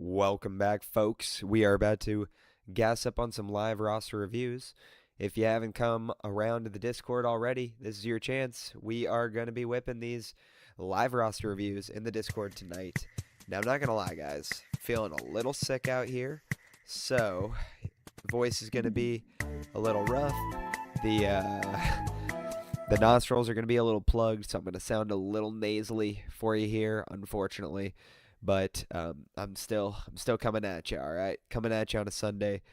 Welcome back, folks. We are about to gas up on some live roster reviews. If you haven't come around to the Discord already, this is your chance. We are going to be whipping these live roster reviews in the Discord tonight. Now, I'm not going to lie, guys. Feeling a little sick out here, so voice is going to be a little rough. The the nostrils are going to be a little plugged, so I'm going to sound a little nasally for you here, unfortunately. But I'm still coming at you, all right? Coming at you on a Sunday.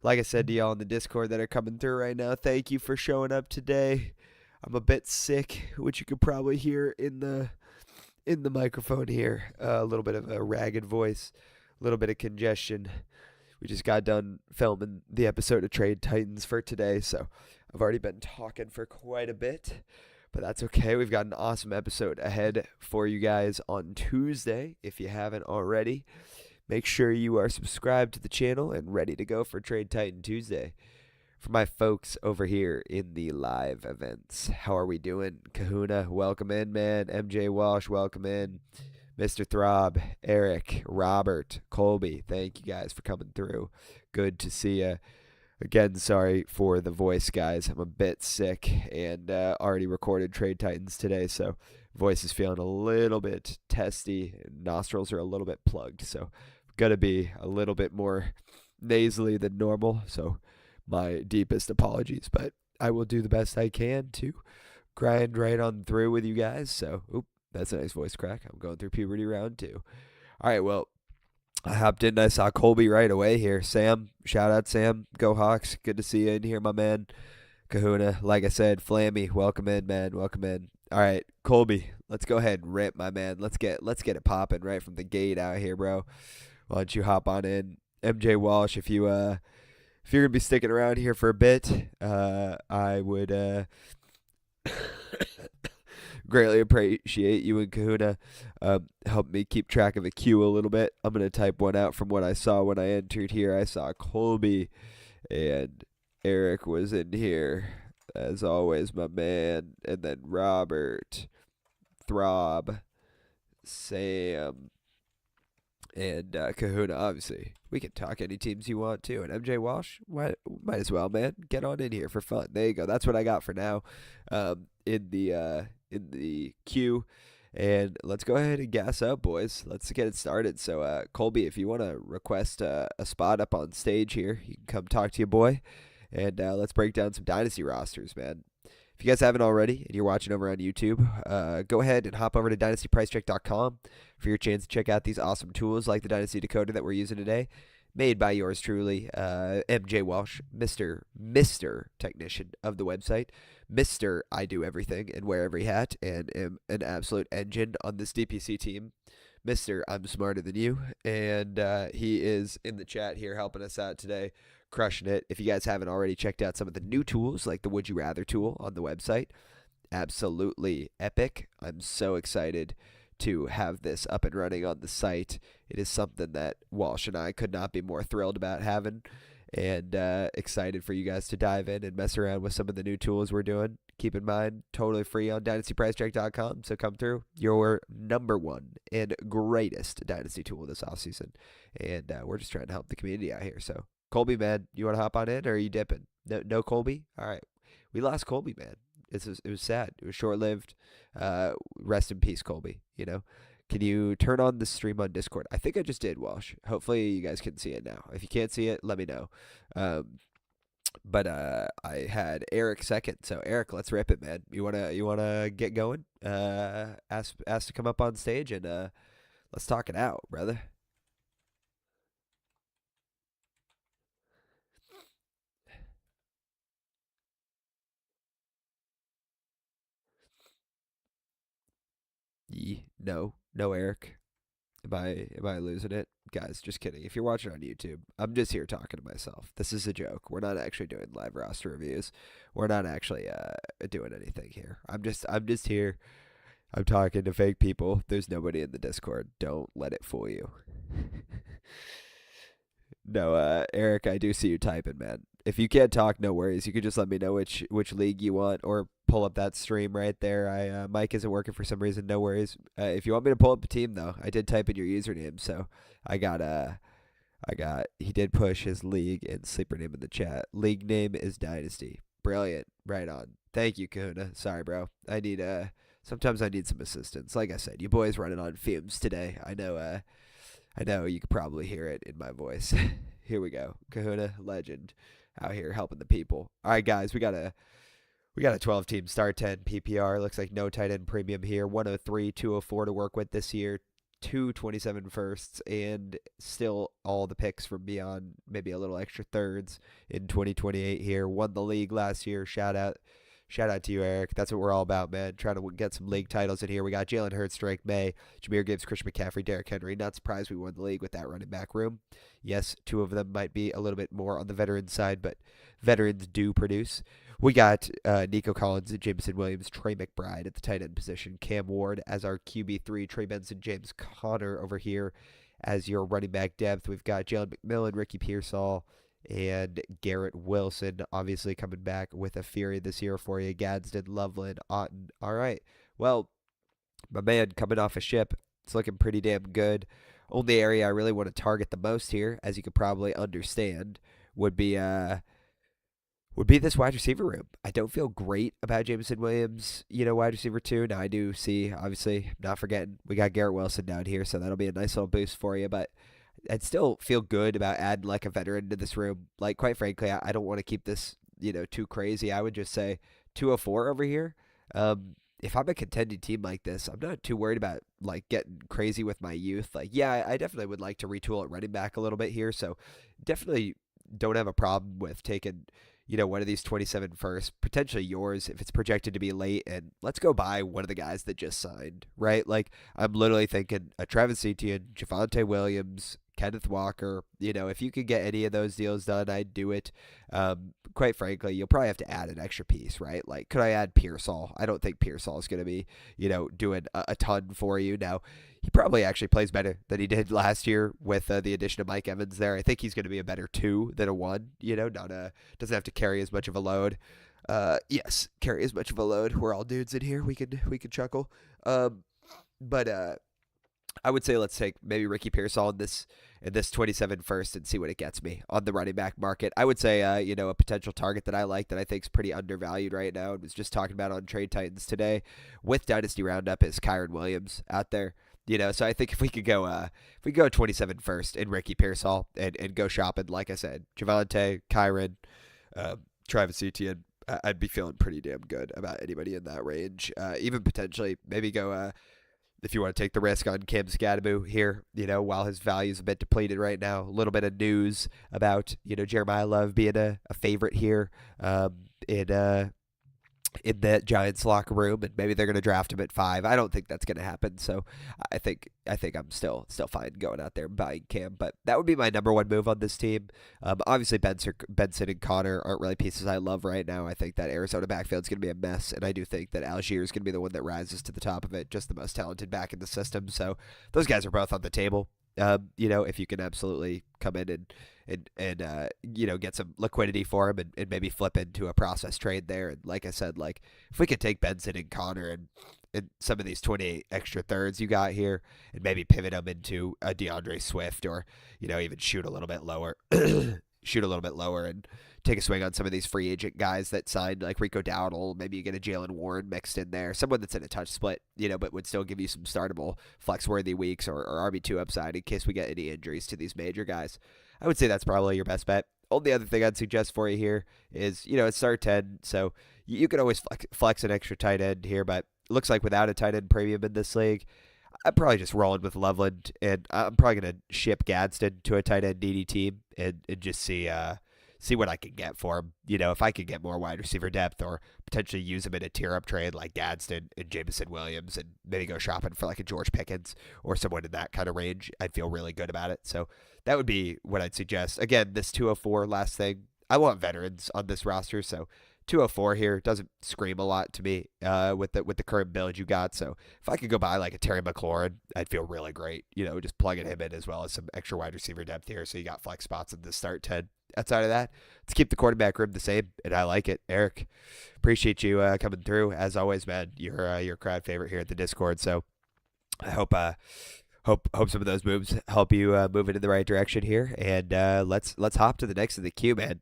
Like I said to y'all in the Discord that are coming through right now, thank you for showing up today. I'm a bit sick, which you could probably hear in the microphone here. A little bit of a ragged voice, a little bit of congestion. We just got done filming the episode of Trade Titans for today, so I've already been talking for quite a bit. But that's okay. We've got an awesome episode ahead for you guys on Tuesday. If you haven't already, make sure you are subscribed to the channel and ready to go for Trade Titan Tuesday. For my folks over here in the live events, how are we doing? Kahuna, welcome in, man. MJ Walsh, welcome in. Mr. Throb, Eric, Robert, Colby, thank you guys for coming through. Good to see you. Again, sorry for the voice, guys. I'm a bit sick and already recorded Trade Titans today, so voice is feeling a little bit testy. Nostrils are a little bit plugged, so going to be a little bit more nasally than normal, so my deepest apologies. But I will do the best I can to grind right on through with you guys. So, that's a nice voice crack. I'm going through puberty round 2. All right, well, I hopped in and I saw Colby right away here. Sam, shout out Sam. Go Hawks. Good to see you in here, my man. Kahuna, like I said, Flammy, welcome in, man. Welcome in. All right, Colby, let's go ahead and rip, my man. Let's get it popping right from the gate out here, bro. Why don't you hop on in? MJ Walsh, if you're gonna be sticking around here for a bit, I would greatly appreciate you and Kahuna help me keep track of the queue a little bit. I'm going to type one out from what I saw when I entered here. I saw Colby and Eric was in here, as always, my man. And then Robert, Throb, Sam, and Kahuna, obviously. We can talk any teams you want to. And MJ Walsh, might as well, man. Get on in here for fun. There you go. That's what I got for now in the queue. And let's go ahead and gas up, boys. Let's get it started. So, Colby, if you want to request a spot up on stage here, you can come talk to your boy. And let's break down some Dynasty rosters, man. If you guys haven't already and you're watching over on YouTube, go ahead and hop over to dynastypricecheck.com for your chance to check out these awesome tools like the Dynasty Decoder that we're using today. Made by yours truly, MJ Walsh, Mr. Technician of the website, Mr. I do everything and wear every hat and am an absolute engine on this DPC team. Mr. I'm smarter than you, and he is in the chat here helping us out today, crushing it. If you guys haven't already checked out some of the new tools like the Would You Rather tool on the website, absolutely epic. I'm so excited to have this up and running on the site. It is something that Walsh and I could not be more thrilled about having, and excited for you guys to dive in and mess around with some of the new tools we're doing. Keep in mind, totally free on dynastypricecheck.com, so come through. Your number one and greatest Dynasty tool this offseason, and we're just trying to help the community out here. So, Colby, man, you want to hop on in, or are you dipping? No Colby? All right. We lost Colby, man. It was sad. It was short-lived. Rest in peace, Colby. Can you turn on the stream on Discord? I think I just did, Walsh. Hopefully you guys can see it now. If you can't see it, let me know. But I had Eric second. So Eric, let's rip it, man. You wanna get going? Ask to come up on stage and let's talk it out, brother. No, Eric. Am I losing it? Guys, just kidding. If you're watching on YouTube, I'm just here talking to myself. This is a joke. We're not actually doing live roster reviews. We're not actually doing anything here. I'm just here. I'm talking to fake people. There's nobody in the Discord. Don't let it fool you. No, Eric, I do see you typing, man. If you can't talk, no worries. You could just let me know which league you want, or pull up that stream right there. I Mike isn't working for some reason. No worries. If you want me to pull up a team though, I did type in your username, so I got he did push his league and sleeper name in the chat. League name is Dynasty. Brilliant. Right on. Thank you, Kahuna. Sorry, bro. I need sometimes I need some assistance. Like I said, you boys running on fumes today. I know you could probably hear it in my voice. Here we go. Kahuna, legend, out here helping the people. All right, guys, we got a 12 team star 10 PPR. Looks like no tight end premium here. 103, 204 to work with this year. 227 firsts and still all the picks from beyond, maybe a little extra thirds in 2028 here. Won the league last year. Shout out to you, Eric. That's what we're all about, man. Trying to get some league titles in here. We got Jalen Hurts, Drake May, Jameer Gibbs, Christian McCaffrey, Derrick Henry. Not surprised we won the league with that running back room. Yes, two of them might be a little bit more on the veteran side, but veterans do produce. We got Nico Collins, Jameson Williams, Trey McBride at the tight end position, Cam Ward as our QB3, Trey Benson, James Conner over here as your running back depth. We've got Jalen McMillan, Ricky Pearsall, and Garrett Wilson obviously coming back with a fury this year for you. Gadsden, Loveland, Otten. All right. Well, my man coming off a ship. It's looking pretty damn good. Only area I really want to target the most here, as you could probably understand, would be this wide receiver room. I don't feel great about Jameson Williams, wide receiver 2. Now, I do see, obviously, not forgetting, we got Garrett Wilson down here, so that'll be a nice little boost for you. But I'd still feel good about adding like a veteran to this room. Like, quite frankly, I don't want to keep this, too crazy. I would just say 204 over here. If I'm a contending team like this, I'm not too worried about like getting crazy with my youth. Like, yeah, I definitely would like to retool at running back a little bit here. So definitely don't have a problem with taking, one of these 27 first, potentially yours if it's projected to be late, and let's go buy one of the guys that just signed, right? Like, I'm literally thinking a Travis Etienne, Javonte Williams, Kenneth Walker. If you could get any of those deals done, I'd do it. Quite frankly, you'll probably have to add an extra piece, right? Like, could I add Pearsall? I don't think Pearsall is going to be, doing a ton for you. Now, he probably actually plays better than he did last year with the addition of Mike Evans there. I think he's going to be a better 2 than a 1, doesn't have to carry as much of a load. Yes, carry as much of a load. We're all dudes in here. We could chuckle. But I would say let's take maybe Ricky Pearsall in this 27 first and see what it gets me on the running back market. I would say, a potential target that I like that I think is pretty undervalued right now and was just talking about on Trade Titans today with Dynasty Roundup is Kyron Williams out there. So I think if we go 27 first in Ricky Pearsall and go shopping, like I said, Javonte, Kyron, Travis Etienne, I'd be feeling pretty damn good about anybody in that range. Even potentially maybe go if you want to take the risk on Cam Scadaboo here, while his value is a bit depleted right now. A little bit of news about, Jeremiah Love being a favorite here in that Giants locker room, and maybe they're going to draft him at 5. I don't think that's going to happen, so I think I'm still fine going out there and buying Cam, but that would be my number one move on this team. Obviously, Benson and Connor aren't really pieces I love right now. I think that Arizona backfield is going to be a mess, and I do think that Algier is going to be the one that rises to the top of it, just the most talented back in the system, so those guys are both on the table. If you can absolutely come in and get some liquidity for him and maybe flip into a process trade there. And like I said, like if we could take Benson and Connor and some of these 28 extra thirds you got here and maybe pivot them into a DeAndre Swift or, even shoot a little bit lower, and take a swing on some of these free agent guys that signed like Rico Dowdle. Maybe you get a Jalen Warren mixed in there, someone that's in a touch split, but would still give you some startable flex-worthy weeks or RB2 upside in case we get any injuries to these major guys. I would say that's probably your best bet. Only other thing I'd suggest for you here is, it's start 10, so you could always flex an extra tight end here, but it looks like without a tight end premium in this league, I'm probably just rolling with Loveland, and I'm probably going to ship Gadsden to a tight end needy team and just see what I can get for him. If I could get more wide receiver depth or potentially use him in a tier up trade like Gadsden and Jameson Williams and maybe go shopping for like a George Pickens or someone in that kind of range, I'd feel really good about it. So that would be what I'd suggest. Again, this 204 last thing, I want veterans on this roster, so 204 here doesn't scream a lot to me with the current build you got. So if I could go buy like a Terry McLaurin, I'd feel really great. Just plugging him in as well as some extra wide receiver depth here. So you got flex spots in the start 10. Outside of that, let's keep the quarterback room the same, and I like it. Eric, appreciate you coming through as always, man. You're your crowd favorite here at the Discord. So I hope some of those moves help you move it in the right direction here. And let's hop to the next of the queue, man.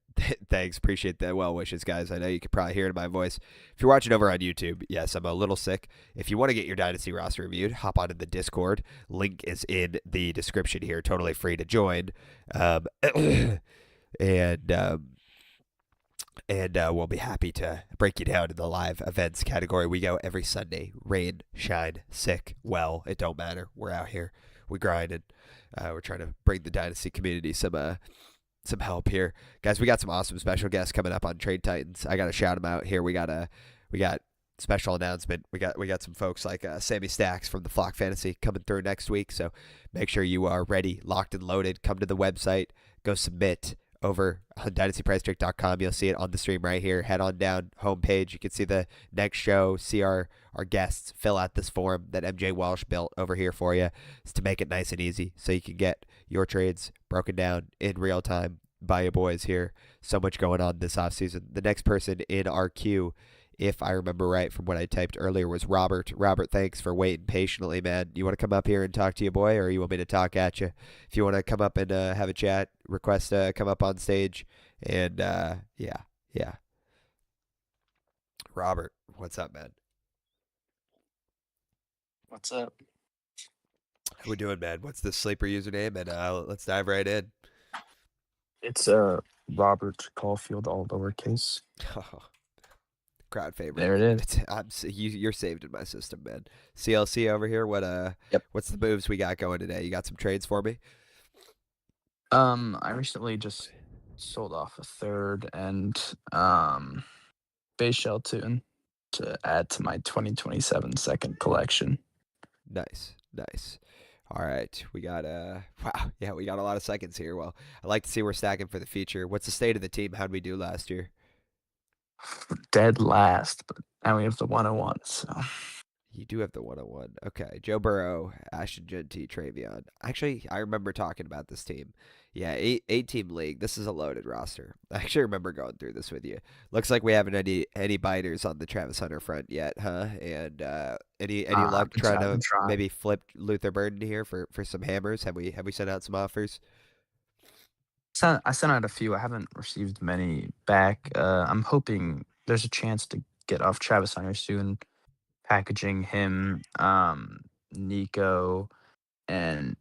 Thanks, appreciate the well wishes, guys. I know you can probably hear it in my voice. If you're watching over on YouTube, yes, I'm a little sick. If you want to get your Dynasty roster reviewed, hop onto the Discord. Link is in the description here. Totally free to join. And we'll be happy to break you down in the live events category. We go every Sunday. Rain, shine, sick, well, it don't matter. We're out here. We grinding. We're trying to bring the Dynasty community some help here. Guys, we got some awesome special guests coming up on Trade Titans. I got to shout them out here. We got special announcement. We got some folks like Sammy Stacks from the Flock Fantasy coming through next week. So make sure you are ready, locked and loaded. Come to the website. Go submit over on dynastypricetrick.com. You'll see it on the stream right here. Head on down, homepage. You can see the next show, see our guests, fill out this form that MJ Walsh built over here for you. It's to make it nice and easy so you can get your trades broken down in real time by your boys here. So much going on this offseason. The next person in our queue, if I remember right from what I typed earlier, was Robert. Robert, thanks for waiting patiently, man. You want to come up here and talk to your boy, or you want me to talk at you? If you want to come up and have a chat, request to come up on stage. And, yeah. Robert, what's up, man? What's up? How we doing, man? What's the sleeper username? And let's dive right in. It's Robert Caulfield, all lowercase. Crowd favorite. There it is. You're saved in my system, man. CLC over here. Yep. What's the moves we got going today? You got some trades for me? I recently just sold off a third and base shell tune to add to my 2027 second collection. Nice. All right, we got we got a lot of seconds here. Well, I like to see we're stacking for the future. What's the state of the team? How'd we do last year? Dead last, but now we have the 101. So you do have the 101. Okay, Joe Burrow, Ashton Genty, Travion. Actually, I remember talking about this team. Yeah, eight team league. This is a loaded roster. I actually remember going through this with you. Looks like we haven't any biters on the Travis Hunter front yet, huh? And any luck trying to maybe flip Luther Burden here for some hammers? Have we sent out some offers? I sent out a few. I haven't received many back. I'm hoping there's a chance to get off Travis Hunter soon. Packaging him, Nico, and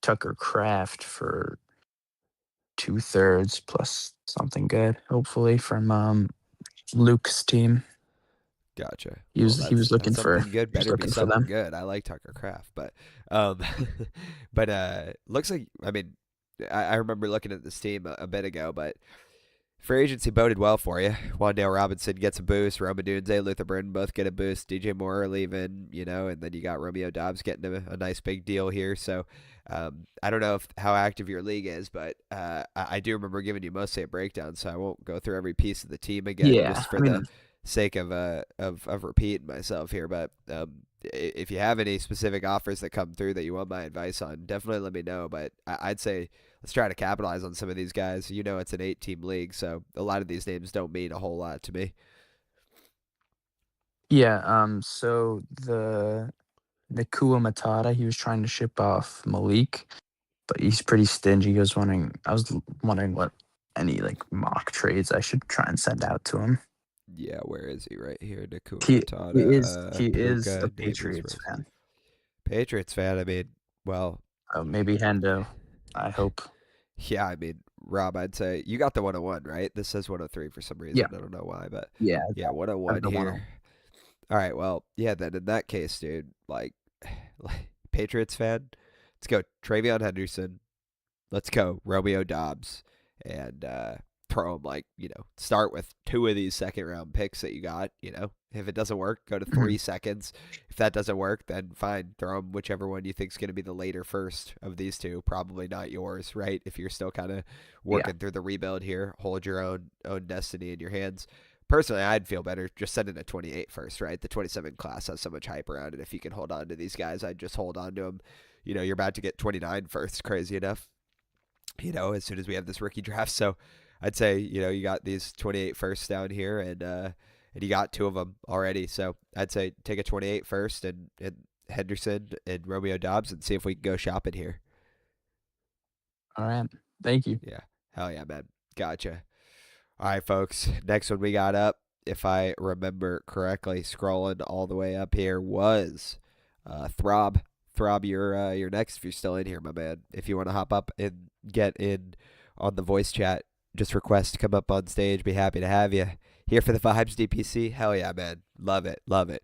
Tucker Craft for 2/3 plus something good, hopefully from Luke's team. Gotcha. He was looking for good. Better be something good. I like Tucker Craft, but looks like I remember looking at this team a bit ago, but free agency boded well for you. Wan'Dale Robinson gets a boost. Roma Dunze, Luther Burden both get a boost. DJ Moore leaving, and then you got Romeo Dobbs getting a nice big deal here. So I don't know how active your league is, but I do remember giving you mostly a breakdown, so I won't go through every piece of the team again just for the sake of repeating myself here. But if you have any specific offers that come through that you want my advice on, definitely let me know. But I'd say let's try to capitalize on some of these guys. It's an 8-team league, so a lot of these names don't mean a whole lot to me. Yeah, so the Nakua Matata, he was trying to ship off Malik, but he's pretty stingy. I was wondering what any mock trades I should try and send out to him. Yeah, where is he? Right here, Nakua Matata. He is a Patriots fan. Patriots fan. Maybe Hendo. I hope. Yeah, Rob, I'd say you got the 101, right? This says 103 for some reason. Yeah. I don't know why, but yeah, 101 here. All right, well, yeah, then in that case, dude, Patriots fan, let's go Travion Henderson. Let's go Romeo Dobbs, and throw him start with 2 of these second-round picks that you got. If it doesn't work, go to 3 seconds. If that doesn't work, then fine, throw him whichever one you think is going to be the later first of these 2. Probably not yours, right? If you're still kind of working through the rebuild here, hold your own destiny in your hands. personally, I'd feel better just sending a 28 first, right? The 27 class has so much hype around it. If you can hold on to these guys, I'd just hold on to them. You're about to get 29 first, crazy enough, as soon as we have this rookie draft. So I'd say, you got these 28 firsts down here, and you got two of them already. So I'd say take a 28 first and Henderson and Romeo Dobbs and see if we can go shopping here. All right. Thank you. Yeah. Hell yeah, man. Gotcha. All right, folks. Next one we got up, if I remember correctly, scrolling all the way up here, was Throb. Throb, you're next if you're still in here, my man. If you want to hop up and get in on the voice chat, just request to come up on stage. Be happy to have you. Here for the vibes, DPC. Hell yeah, man. Love it. Love it.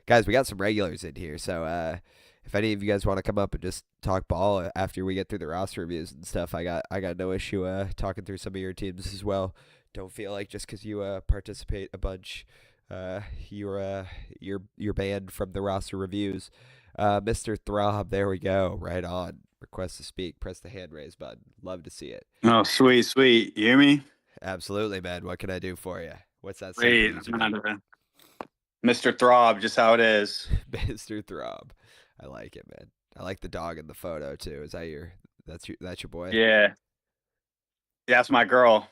Guys, we got some regulars in here, so if any of you guys want to come up and just talk ball after we get through the roster reviews and stuff, I got no issue talking through some of your teams as well. Don't feel like just because you participate a bunch, you're banned from the roster reviews. Mr. Throb, there we go. Right on. Request to speak. Press the hand raise button. Love to see it. Oh, sweet, sweet. You hear me? Absolutely, man. What can I do for you? What's that? Great. Mr. Throb, just how it is. Mr. Throb. I like it, man. I like the dog in the photo too. Is that that's your boy? Yeah. That's my girl.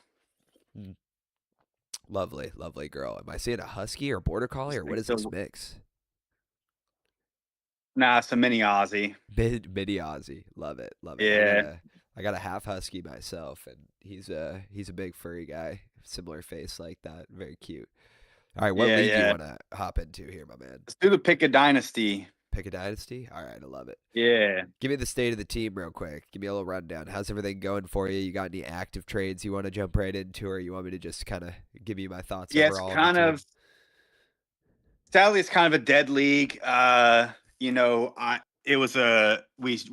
Lovely, lovely girl. Am I seeing a husky or border collie or what is this mix? Nah, it's a mini Aussie. Mini Aussie. Love it. Love it. Yeah. I got a half husky myself, and he's a big furry guy, similar face like that. Very cute. All right, what league do you want to hop into here, my man? Let's do the pick a dynasty. Pick a dynasty? All right, I love it. Yeah. Give me the state of the team real quick. Give me a little rundown. How's everything going for you? You got any active trades you want to jump right into, or you want me to just kind of give you my thoughts overall? It's kind of, sadly, it's kind of a dead league.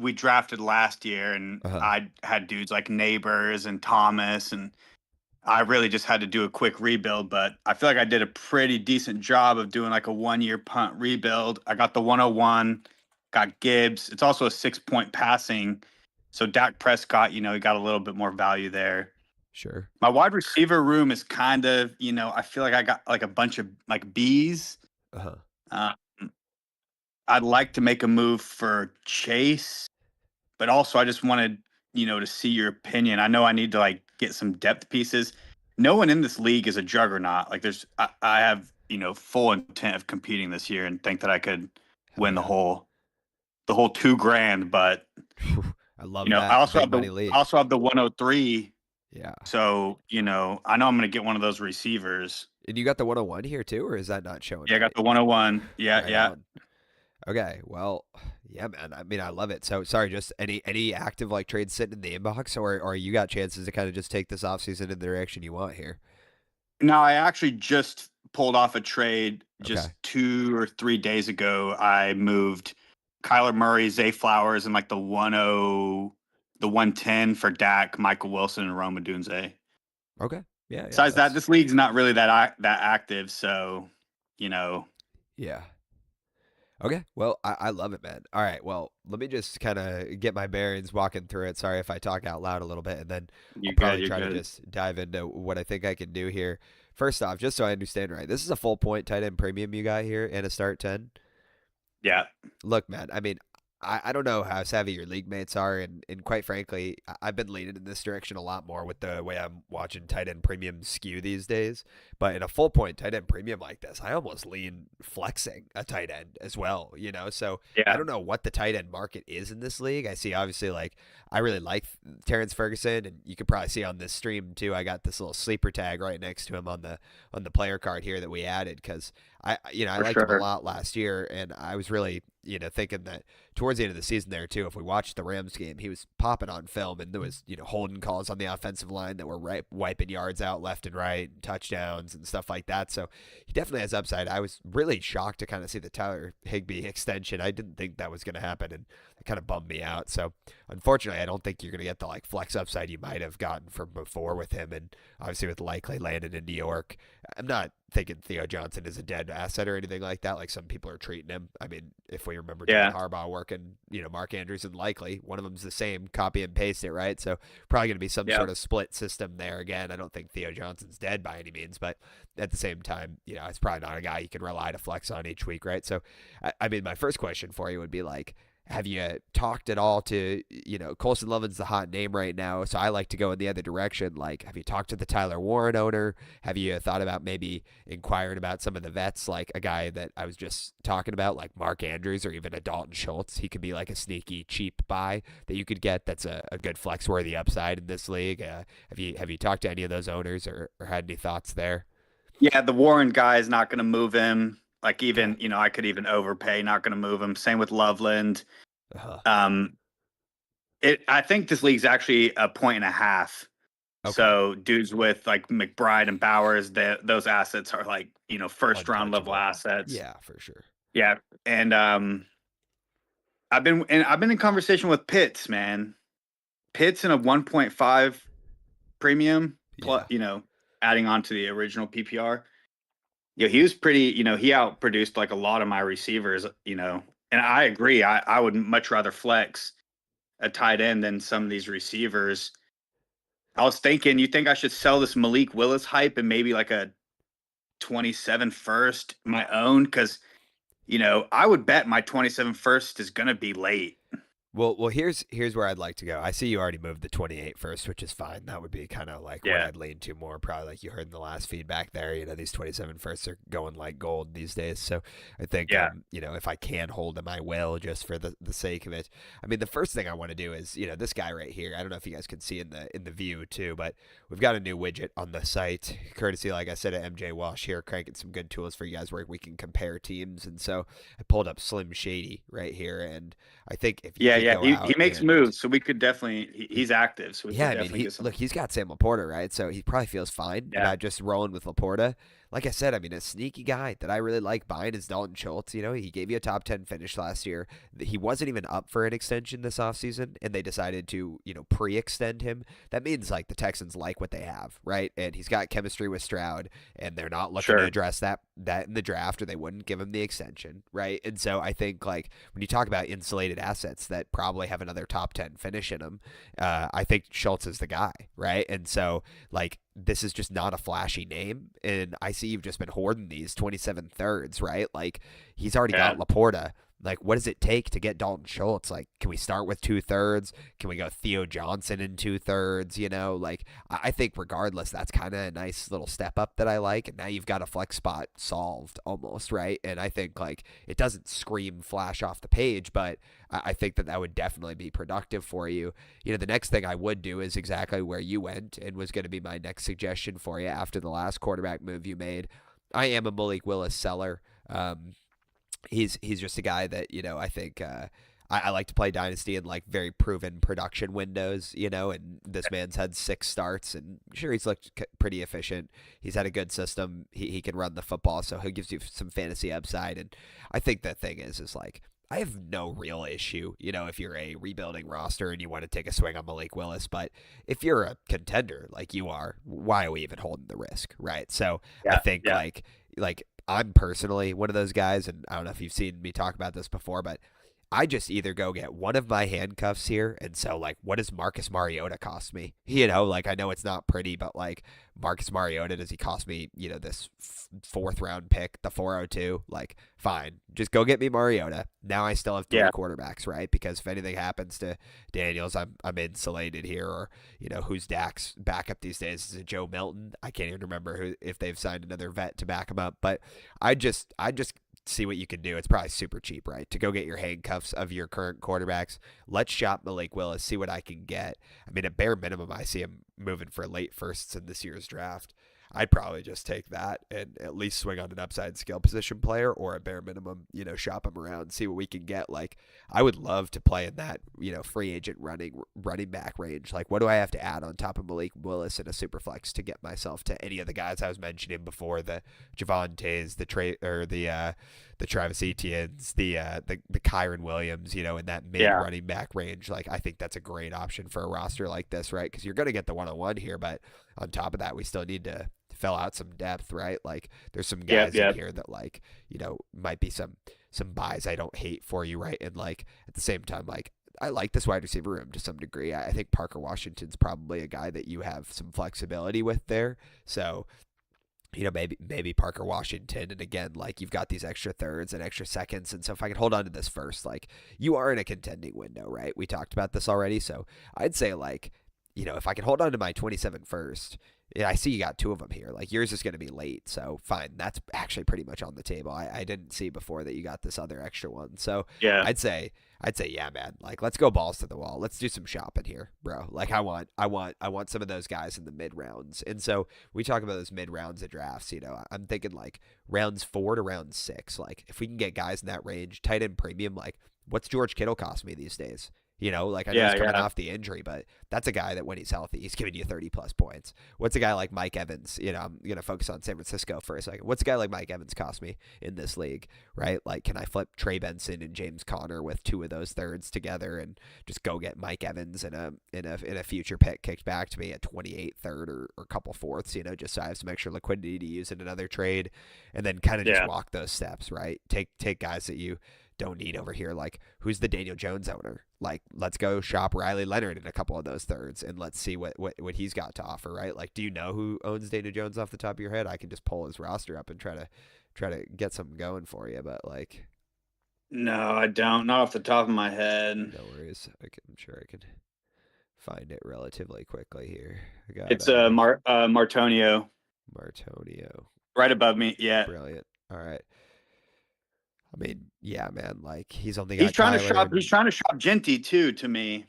We drafted last year, and I had dudes like Neighbors and Thomas, and I really just had to do a quick rebuild, but I feel like I did a pretty decent job of doing like a 1-year punt rebuild. I got the 101, got Gibbs. It's also a 6-point passing. So Dak Prescott, he got a little bit more value there. Sure. My wide receiver room is kind of, I feel like I got like a bunch of like Bs. I'd like to make a move for Chase, but also I just wanted, to see your opinion. I know I need to like get some depth pieces. No one in this league is a juggernaut. Like I have, full intent of competing this year and think that I could win the whole $2,000. But I love that. I also have the 103. Yeah. So, I know I'm going to get one of those receivers. And you got the 101 here too, or is that not showing? Yeah, I got the 101. Yeah, right yeah. On. Okay, well, yeah, man. I mean, I love it. So, sorry, just any active like trades sitting in the inbox, or you got chances to kind of just take this offseason in the direction you want here? No, I actually just pulled off a trade just 2 or 3 days ago. I moved Kyler Murray, Zay Flowers, and like the 110 for Dak, Michael Wilson, and Rome Odunze. Okay, yeah. Besides that, this league's not really that active, so Yeah. Okay, well, I love it, man. All right, well, let me just kind of get my bearings walking through it. Sorry if I talk out loud a little bit, and then I'll probably try to just dive into what I think I can do here. First off, just so I understand right, this is a full point tight end premium you got here and a start 10? Yeah. Look, man, I mean, I don't know how savvy your league mates are, and quite frankly, I've been leaning in this direction a lot more with the way I'm watching tight end premium skew these days. But in a full point tight end premium like this, I almost lean flexing a tight end as well, So I don't know what the tight end market is in this league. I see obviously like I really like Terrence Ferguson, and you could probably see on this stream too. I got this little sleeper tag right next to him on the player card here that we added because I liked him a lot last year, and I was really thinking that towards the end of the season there too, if we watched the Rams game, he was popping on film, and there was holding calls on the offensive line that were wiping yards out left and right, and touchdowns and stuff like that. So he definitely has upside. I was really shocked to kind of see the Tyler Higbee extension. I didn't think that was going to happen, and it kind of bummed me out. So unfortunately, I don't think you're going to get the like flex upside you might have gotten from before with him, and obviously with Likely landing in New York. I'm not thinking Theo Johnson is a dead asset or anything like that. Like some people are treating him. I mean, if we remember John Yeah. Harbaugh working, Mark Andrews and Likely, one of them's the same, copy and paste it, right? So probably going to be some Yeah. sort of split system there. Again, I don't think Theo Johnson's dead by any means, but at the same time, it's probably not a guy you can rely to flex on each week, right? So, I mean, my first question for you would be like, have you talked at all to, Colson Lovin's the hot name right now, so I like to go in the other direction. Like, have you talked to the Tyler Warren owner? Have you thought about maybe inquiring about some of the vets, like a guy that I was just talking about, like Mark Andrews or even a Dalton Schultz? He could be like a sneaky cheap buy that you could get that's a good flex-worthy upside in this league. Have you talked to any of those owners or had any thoughts there? Yeah, the Warren guy is not going to move him. Like even, I could even overpay, not going to move him. Same with Loveland. I think this league's actually 1.5. Okay. So dudes with like McBride and Bowers, those assets are like, first round level assets. Yeah, for sure. Yeah. And I've been in conversation with Pitts, man. Pitts in a 1.5 premium, plus, adding on to the original PPR. Yeah, he was pretty, he outproduced like a lot of my receivers, and I agree. I would much rather flex a tight end than some of these receivers. I was thinking, you think I should sell this Malik Willis hype and maybe like a 27 first, my own? Because, I would bet my 27 first is going to be late. Well, here's where I'd like to go. I see you already moved the 28 first, which is fine. That would be kind of like what I'd lean to more, probably like you heard in the last feedback there. These 27 firsts are going like gold these days. So I think, if I can hold them, I will, just for the sake of it. I mean, the first thing I want to do is, this guy right here. I don't know if you guys can see in the view too, but we've got a new widget on the site, courtesy, like I said, at MJ Walsh here, cranking some good tools for you guys where we can compare teams. And so I pulled up Slim Shady right here, and I think if you he makes moves, so we could definitely. He's active, so we could definitely get some. Look, he's got Sam Laporta, right? So he probably feels fine about just rolling with Laporta. Like I said, I mean, a sneaky guy that I really like buying is Dalton Schultz. He gave you a top 10 finish last year. He wasn't even up for an extension this offseason, and they decided to, pre-extend him. That means, like, the Texans like what they have, right? And he's got chemistry with Stroud, and they're not looking to address that in the draft, or they wouldn't give him the extension, right? And so I think, like, when you talk about insulated assets that probably have another top 10 finish in them, I think Schultz is the guy, right? And so, like, this is just not a flashy name, and I see you've just been hoarding these 27 thirds, right? Like, he's already got Laporta. Like, what does it take to get Dalton Schultz? Like, can we start with 2/3? Can we go Theo Johnson in 2/3? Like, I think regardless, that's kind of a nice little step up that I like. And now you've got a flex spot solved almost, right? And I think, like, it doesn't scream flash off the page, but I think that would definitely be productive for you. The next thing I would do is exactly where you went, and was going to be my next suggestion for you after the last quarterback move you made. I am a Malik Willis seller. He's just a guy that, I think I like to play Dynasty in like very proven production windows, and this man's had 6 starts, and sure, he's looked pretty efficient. He's had a good system. He can run the football, so he gives you some fantasy upside. And I think the thing is like, I have no real issue, if you're a rebuilding roster and you want to take a swing on Malik Willis. But if you're a contender like you are, why are we even holding the risk, right? So I think like I'm personally one of those guys, and I don't know if you've seen me talk about this before, but I just either go get one of my handcuffs here, and so, like, what does Marcus Mariota cost me? Like, I know it's not pretty, but, like, Marcus Mariota, does he cost me, this 4th round pick, the 402? Like, fine, just go get me Mariota. Now I still have 3 quarterbacks, right? Because if anything happens to Daniels, I'm insulated here. Or, who's Dak's backup these days? Is it Joe Milton? I can't even remember if they've signed another vet to back him up. But I just see what you can do. It's probably super cheap, right? To go get your handcuffs of your current quarterbacks. Let's shop Malik Willis, see what I can get. I mean, at bare minimum, I see him moving for late firsts in this year's draft. I'd probably just take that and at least swing on an upside skill position player, or a bare minimum, shop him around, see what we can get. Like, I would love to play in that, free agent running back range. Like, what do I have to add on top of Malik Willis and a super flex to get myself to any of the guys I was mentioning before, the Javantes, the Travis Etienne's, the Kyron Williams, in that mid running back range. Like, I think that's a great option for a roster like this, right? Because you're going to get the one-on-one here, but on top of that, we still need to fill out some depth, right? Like, there's some guys in here that, like, might be some buys I don't hate for you, right? And, like, at the same time, like, I like this wide receiver room to some degree. I think Parker Washington's probably a guy that you have some flexibility with there. So, maybe Parker Washington, and again, like, you've got these extra thirds and extra seconds, and so if I can hold on to this first, like, you are in a contending window, right? We talked about this already, so I'd say, like, if I can hold on to my 27 first, I see you got two of them here. Like, yours is going to be late, so fine. That's actually pretty much on the table. I didn't see before that you got this other extra one. So yeah, I'd say, yeah, man. Like, let's go balls to the wall. Let's do some shopping here, bro. Like, I want some of those guys in the mid rounds. And so we talk about those mid rounds of drafts. I'm thinking like rounds 4 to round 6. Like, if we can get guys in that range, tight end premium. Like, what's George Kittle cost me these days? Like, I know he's coming off the injury, but that's a guy that when he's healthy, he's giving you 30-plus points. What's a guy like Mike Evans? I'm going to focus on San Francisco for a second. What's a guy like Mike Evans cost me in this league, right? Like, can I flip Trey Benson and James Conner with two of those thirds together and just go get Mike Evans in a future pick kicked back to me at 28 third or a couple fourths, just so I have some extra liquidity to use in another trade, and then kind of just walk those steps, right? Take guys that you don't need over here. Like, who's the Daniel Jones owner? Like, let's go shop Riley Leonard in a couple of those thirds and let's see what he's got to offer, right? Like, do you know who owns Daniel Jones off the top of your head? I can just pull his roster up and try to get something going for you, but like, no, I don't. Not off the top of my head. No worries. I'm sure I can find it relatively quickly here. It's Martonio. Martonio. Right above me. Yeah. Brilliant. All right. I mean, yeah, man. Like, he's only got. He's trying to shop Genty too. To me,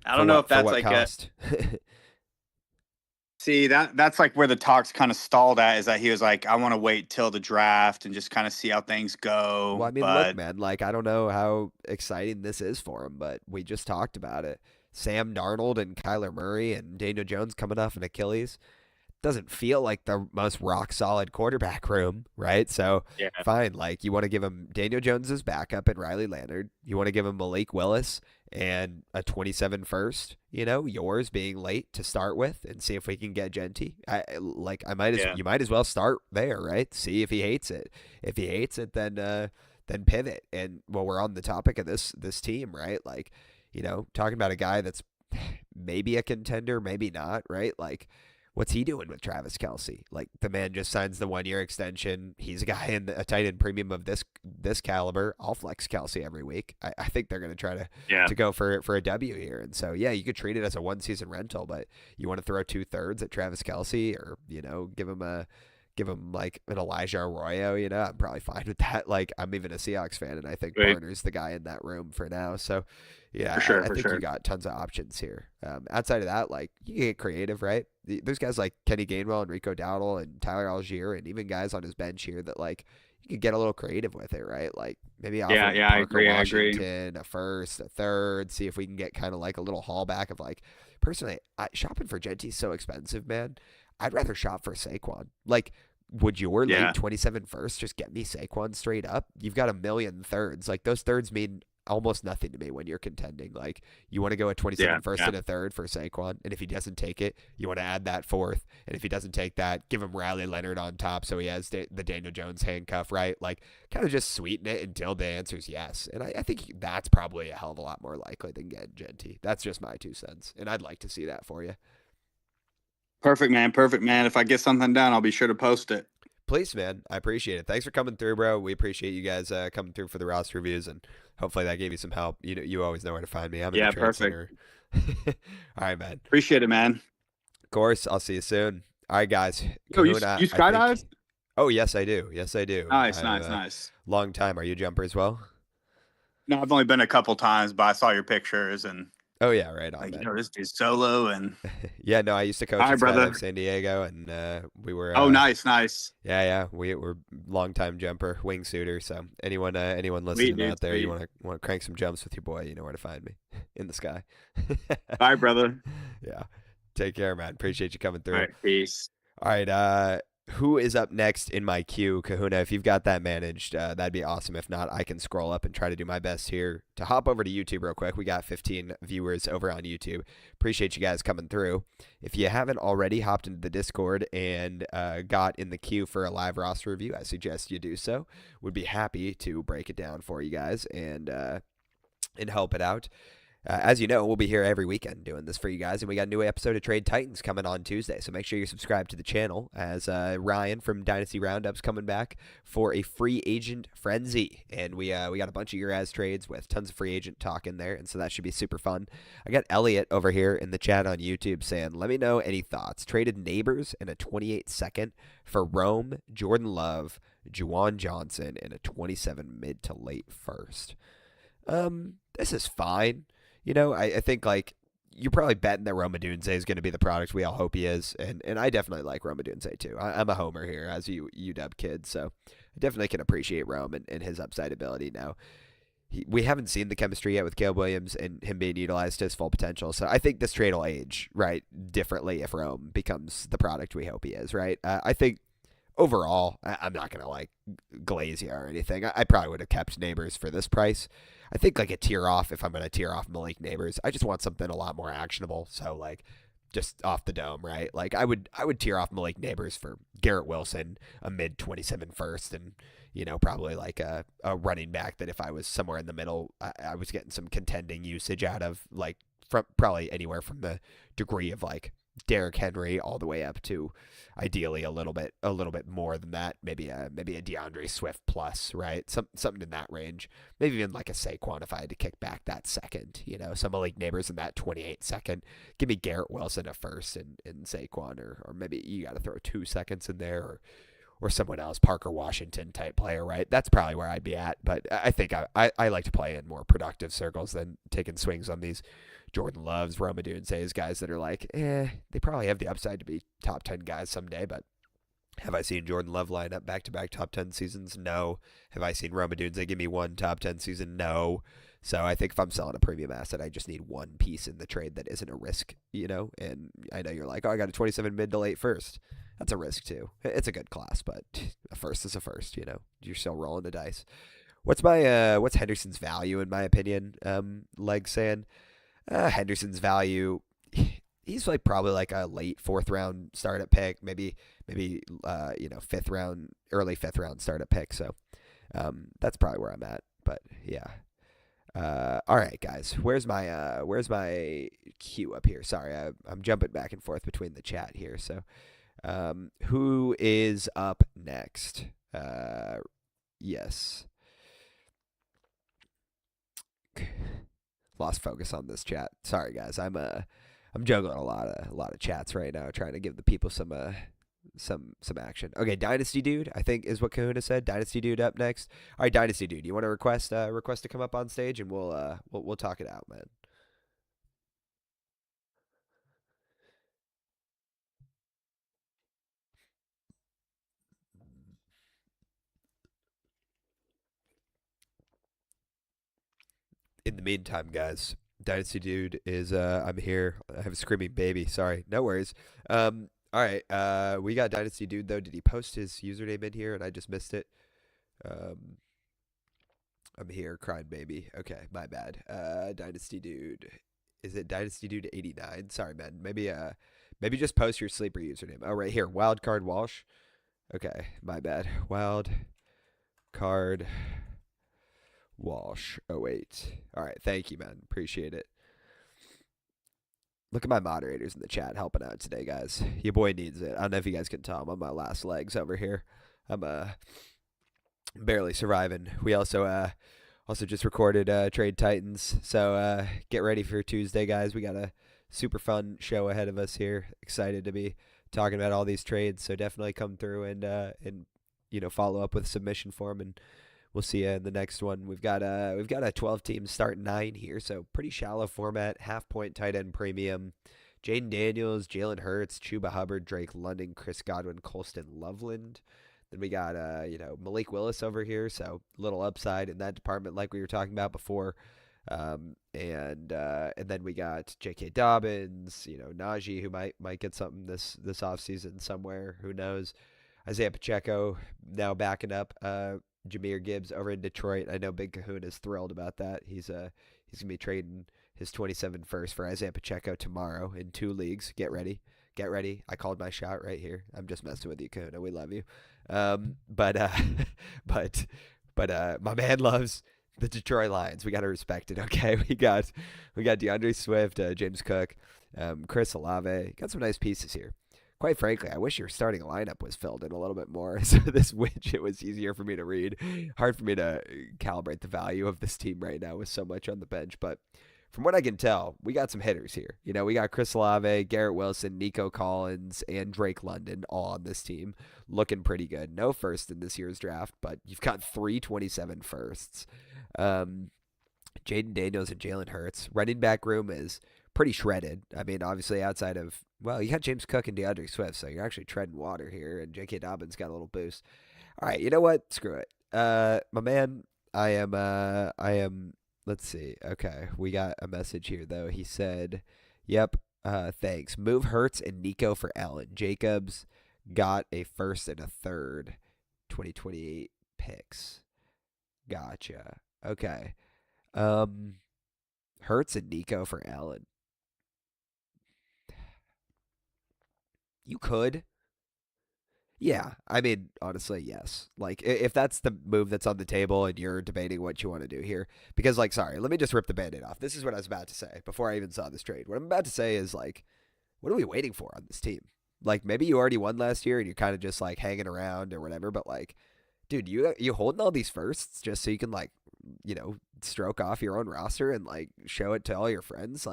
I don't know if that's like cost? See, that's like where the talks kind of stalled at. Is that he was like, I want to wait till the draft and just kind of see how things go. Well, I mean, look, man. Like, I don't know how exciting this is for him, but we just talked about it. Sam Darnold and Kyler Murray and Daniel Jones coming off an Achilles. Doesn't feel like the most rock solid quarterback room, right? So fine, like, you want to give him Daniel Jones as backup and Riley Leonard. You want to give him Malik Willis and a 27 first, yours being late to start with, and see if we can get Genty. You might as well start there, right? See if he hates it. If he hates it, then pivot. And well, we're on the topic of this team, right? Like, talking about a guy that's maybe a contender, maybe not, right? Like, what's he doing with Travis Kelce? Like, the man just signs the 1-year extension. He's a guy in a tight end premium of this caliber. I'll flex Kelce every week. I think they're going to try to go for a W here. And so, yeah, you could treat it as a 1-season rental, but you want to throw 2/3 at Travis Kelce, or, give him like an Elijah Arroyo, I'm probably fine with that. Like, I'm even a Seahawks fan, and I think Barner's the guy in that room for now. So, yeah, I think you got tons of options here. Outside of that, like, you can get creative, right? There's guys like Kenny Gainwell and Rico Dowdle and Tyler Algier, and even guys on his bench here that, like, you could get a little creative with it, right? Like, maybe offer Parker Washington a first, a third, see if we can get kind of like a little haul back of, like, personally, shopping for Genty is so expensive, man. I'd rather shop for Saquon. Like, would your late 27 first just get me Saquon straight up? You've got a million thirds. Like, those thirds mean almost nothing to me when you're contending. Like, you want to go a 27 first and a third for Saquon, and if he doesn't take it, you want to add that fourth, and if he doesn't take that, give him Riley Leonard on top so he has the Daniel Jones handcuff, right? Like, kind of just sweeten it until the answer is yes. And I think that's probably a hell of a lot more likely than getting Genty. That's just my 2 cents, and I'd like to see that for you. Perfect, man. If I get something done, I'll be sure to post it. Please, man. I appreciate it. Thanks for coming through, bro. We appreciate you guys coming through for the roster reviews, and hopefully that gave you some help. You always know where to find me. I'm in the trade center. All right, man. Appreciate it, man. Of course. I'll see you soon. All right, guys. Oh, you skydive? Oh, yes, I do. Nice. Long time. Are you a jumper as well? No, I've only been a couple times, but I saw your pictures and Oh yeah, right on, Like, man. this dude's solo and. Yeah, no, I used to coach Hi, at brother. Skydive San Diego, and we were. Oh, nice. Yeah, we were long time jumper, wingsuiter. So anyone Sweet, listening dude. out there, you Sweet. want to crank some jumps with your boy, you know where to find me in the sky. Bye, brother. Yeah, take care, man. Appreciate you coming All through. right, peace. All right, who is up next in my queue, Kahuna? If you've got that managed, that'd be awesome. If not, I can scroll up and try to do my best here to hop over to YouTube real quick. We got 15 viewers over on YouTube. Appreciate you guys coming through. If you haven't already hopped into the Discord and got in the queue for a live roster review, I suggest you do so. Would be happy to break it down for you guys and help it out. As you know, we'll be here every weekend doing this for you guys, and we got a new episode of Trade Titans coming on Tuesday, so make sure you're subscribed to the channel as Ryan from Dynasty Roundup's coming back for a free agent frenzy, and we got a bunch of your guys' trades with tons of free agent talk in there, and so that should be super fun. I got Elliot over here in the chat on YouTube saying, let me know any thoughts. Traded Neighbors and a 28-second for Rome, Jordan Love, Juwan Johnson, and a 27 mid to late first. This is fine. I think, like, you're probably betting that Rome Odunze is going to be the product we all hope he is, and I definitely like Rome Odunze too. I'm a homer here as you UW kid, so I definitely can appreciate Rome and his upside ability now. We haven't seen the chemistry yet with Caleb Williams and him being utilized to his full potential, so I think this trade will age, right, differently if Rome becomes the product we hope he is, right? I think overall, I'm not going to, like, glaze you or anything. I probably would have kept Neighbors for this price. I think, like, a tier off, if I'm going to tier off Malik Neighbors, I just want something a lot more actionable. So, like, just off the dome, right? Like, I would tier off Malik Neighbors for Garrett Wilson, a mid 27 first, and, probably like a running back that if I was somewhere in the middle, I was getting some contending usage out of, like, from probably anywhere from the degree of, like, Derrick Henry all the way up to ideally a little bit more than that, maybe a DeAndre Swift plus, right? Something in that range. Maybe even like a Saquon if I had to kick back that second, some Malik Neighbors in that 28 second. Give me Garrett Wilson a first and Saquon, or maybe you got to throw 2 seconds in there, or someone else, Parker Washington type player, right? That's probably where I'd be at. But I think I like to play in more productive circles than taking swings on these Jordan Loves, Rome Odunze's, guys that are like, they probably have the upside to be top 10 guys someday, but have I seen Jordan Love line up back-to-back top 10 seasons? No. Have I seen Rome Odunze give me one top 10 season? No. So I think if I'm selling a premium asset, I just need one piece in the trade that isn't a risk, and I know you're like, I got a 27 mid to late first. That's a risk too. It's a good class, but a first is a first, You're still rolling the dice. What's Henderson's value in my opinion? Leg saying Henderson's value, he's like probably like a late 4th round startup pick, maybe 5th round, early 5th round startup pick. So that's probably where I'm at. But yeah. All right, guys. Where's my queue up here? Sorry, I'm jumping back and forth between the chat here. So who is up next? Yes. Lost focus on this chat. Sorry, guys. I'm juggling a lot of chats right now, trying to give the people some action. Okay, Dynasty Dude, I think is what Kahuna said. Dynasty Dude up next. All right, Dynasty Dude, you want to request to come up on stage, and we'll talk it out, man. In the meantime, guys, Dynasty Dude is I'm here. I have a screaming baby. Sorry, no worries. All right, we got Dynasty Dude though. Did he post his username in here and I just missed it? I'm here, crying baby. Okay, my bad. Dynasty Dude. Is it Dynasty Dude 89? Sorry, man. Maybe just post your sleeper username. Oh, right here, Wildcard Walsh. Okay, my bad. Wild Card Walsh 08. All right, thank you, man. Appreciate it. Look at my moderators in the chat helping out today, guys. Your boy needs it. I don't know if you guys can tell. I'm on my last legs over here. I'm barely surviving. We also just recorded Trade Titans, so get ready for Tuesday, guys. We got a super fun show ahead of us here. Excited to be talking about all these trades, so definitely come through and follow up with a submission form, and We'll see you in the next one. We've got a 12 team start 9 here, so pretty shallow format, half point tight end premium. Jaden Daniels, Jalen Hurts, Chuba Hubbard, Drake London, Chris Godwin, Colston Loveland. Then we got Malik Willis over here, so little upside in that department like we were talking about before. And then we got J.K. Dobbins, Najee, who might get something this offseason somewhere. Who knows? Isaiah Pacheco now backing up Jahmyr Gibbs over in Detroit. I know Big Cahoon is thrilled about that. He's gonna be trading his 27 first for Isaiah Pacheco tomorrow in 2 leagues. Get ready. I called my shot right here. I'm just messing with you, Kahuna. We love you. But my man loves the Detroit Lions. We got to respect it, okay? We got DeAndre Swift, James Cook, Chris Olave. Got some nice pieces here. Quite frankly, I wish your starting lineup was filled in a little bit more, so this widget was easier for me to read. Hard for me to calibrate the value of this team right now with so much on the bench, but from what I can tell, we got some hitters here. We got Chris Olave, Garrett Wilson, Nico Collins, and Drake London all on this team. Looking pretty good. No first in this year's draft, but you've got 327 firsts. Jaden Daniels and Jalen Hurts. Running back room is pretty shredded. I mean, obviously outside of, you got James Cook and DeAndre Swift, so you're actually treading water here, and J.K. Dobbins got a little boost. All right, you know what? Screw it. My man, I am, let's see. Okay, we got a message here, though. He said, yep, thanks. Move Hurts and Nico for Allen. Jacobs got a first and a third 2028 picks. Gotcha. Okay. Hurts and Nico for Allen. You could. Yeah, I mean, honestly, yes. Like, if that's the move that's on the table and you're debating what you want to do here, because, sorry, let me just rip the Band-Aid off. This is what I was about to say before I even saw this trade. What I'm about to say is, what are we waiting for on this team? Maybe you already won last year and you're kind of just, hanging around or whatever, but, dude, you holding all these firsts just so you can, stroke off your own roster and, show it to all your friends?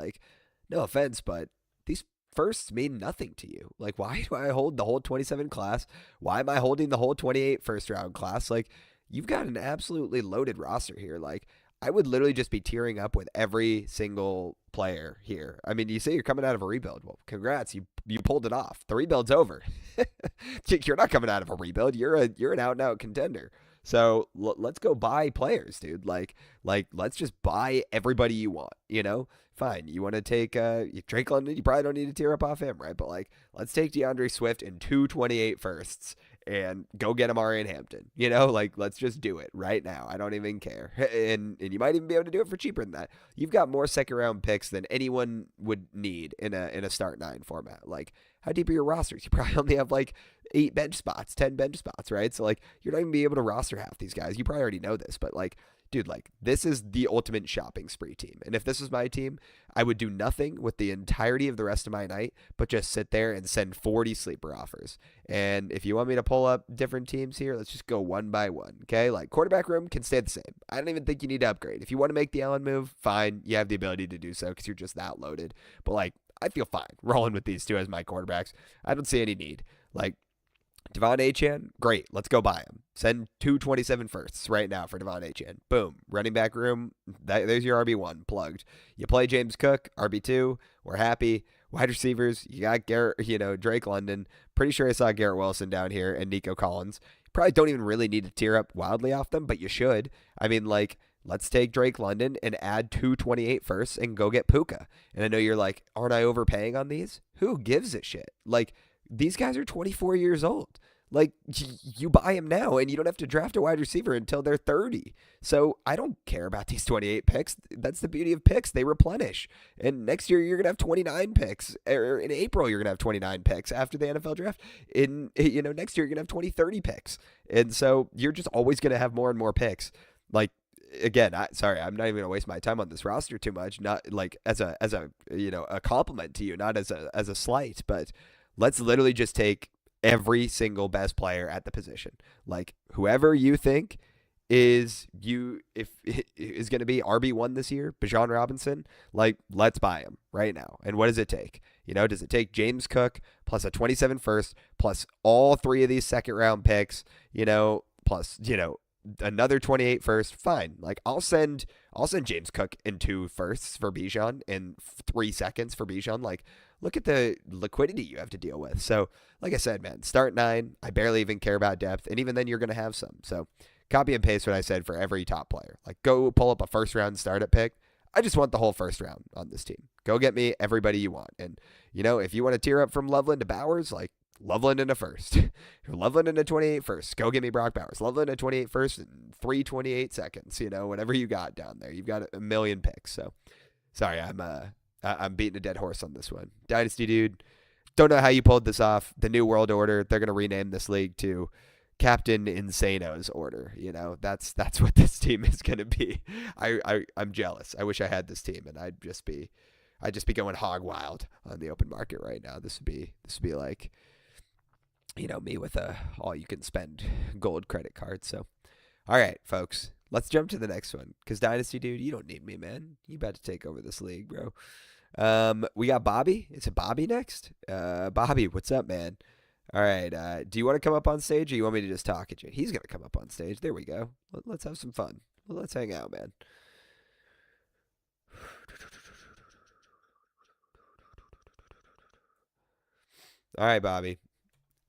No offense, but these firsts mean nothing to you. Why do I hold the whole 27 class? Why am I holding the whole 28 first round class? You've got an absolutely loaded roster here. I would literally just be tearing up with every single player here. I mean, you say you're coming out of a rebuild. Well, congrats. You pulled it off. The rebuild's over. You're not coming out of a rebuild. You're an out and out contender. So let's go buy players, dude. Let's just buy everybody you want, Fine. You want to take Drake London, you probably don't need to tear up off him, right? But let's take DeAndre Swift and 228 firsts and go get Amari and Hampton. Let's just do it right now. I don't even care. And you might even be able to do it for cheaper than that. You've got more second round picks than anyone would need in a start 9 format. How deep are your rosters? You probably only have 8 bench spots, 10 bench spots, right? So you're not even be able to roster half these guys. You probably already know this, but dude, this is the ultimate shopping spree team. And if this was my team, I would do nothing with the entirety of the rest of my night, but just sit there and send 40 sleeper offers. And if you want me to pull up different teams here, let's just go one by one, okay? Quarterback room can stay the same. I don't even think you need to upgrade. If you want to make the Allen move, fine. You have the ability to do so because you're just that loaded. But I feel fine rolling with these two as my quarterbacks. I don't see any need. Devon Achane, great. Let's go buy him. Send 227 firsts right now for Devon Achane. Boom. Running back room, there's your RB1 plugged. You play James Cook, RB2. We're happy. Wide receivers, you got Drake London. Pretty sure I saw Garrett Wilson down here and Nico Collins. You probably don't even really need to tear up wildly off them, but you should. I mean, let's take Drake London and add 228 firsts and go get Puka. And I know you're aren't I overpaying on these? Who gives a shit? These guys are 24 years old. You buy them now, and you don't have to draft a wide receiver until they're 30. So I don't care about these 28 picks. That's the beauty of picks. They replenish. And next year, you're going to have 29 picks. Or in April, you're going to have 29 picks after the NFL draft. Next year, you're going to have 30 picks. And so you're just always going to have more and more picks. Again, I'm not even going to waste my time on this roster too much. Not as a a compliment to you, not as a slight, but let's literally just take every single best player at the position. Whoever you think is going to be RB1 this year, Bijan Robinson, let's buy him right now. And what does it take? Does it take James Cook plus a 27 first plus all 3 of these second round picks, plus, another 28 first, fine. Like I'll send James Cook in 2 firsts for Bijan and 3 seconds for Bijan. Like look at the liquidity you have to deal with. So like I said, man, start 9. I barely even care about depth, and even then you're gonna have some. So copy and paste what I said for every top player. Like go pull up a first round startup pick. I just want the whole first round on this team. Go get me everybody you want. And if you want to tier up from Loveland to Bowers, like Loveland in a first. Loveland in a 28 first. Go get me Brock Bowers. Loveland in a 28 first and 3:28 seconds. Whatever you got down there. You've got a million picks. So sorry, I'm beating a dead horse on this one. Dynasty dude, don't know how you pulled this off. The New World Order, they're gonna rename this league to Captain Insano's Order. That's what this team is gonna be. I'm jealous. I wish I had this team, and I'd just be going hog wild on the open market right now. This would be like me with a all you can spend gold credit card. So, all right, folks, let's jump to the next one. Cause Dynasty dude, you don't need me, man. You about to take over this league, bro. We got Bobby. It's a Bobby next. Bobby, what's up, man? All right. Do you want to come up on stage, or you want me to just talk at you? He's gonna come up on stage. There we go. Let's have some fun. Let's hang out, man. All right, Bobby.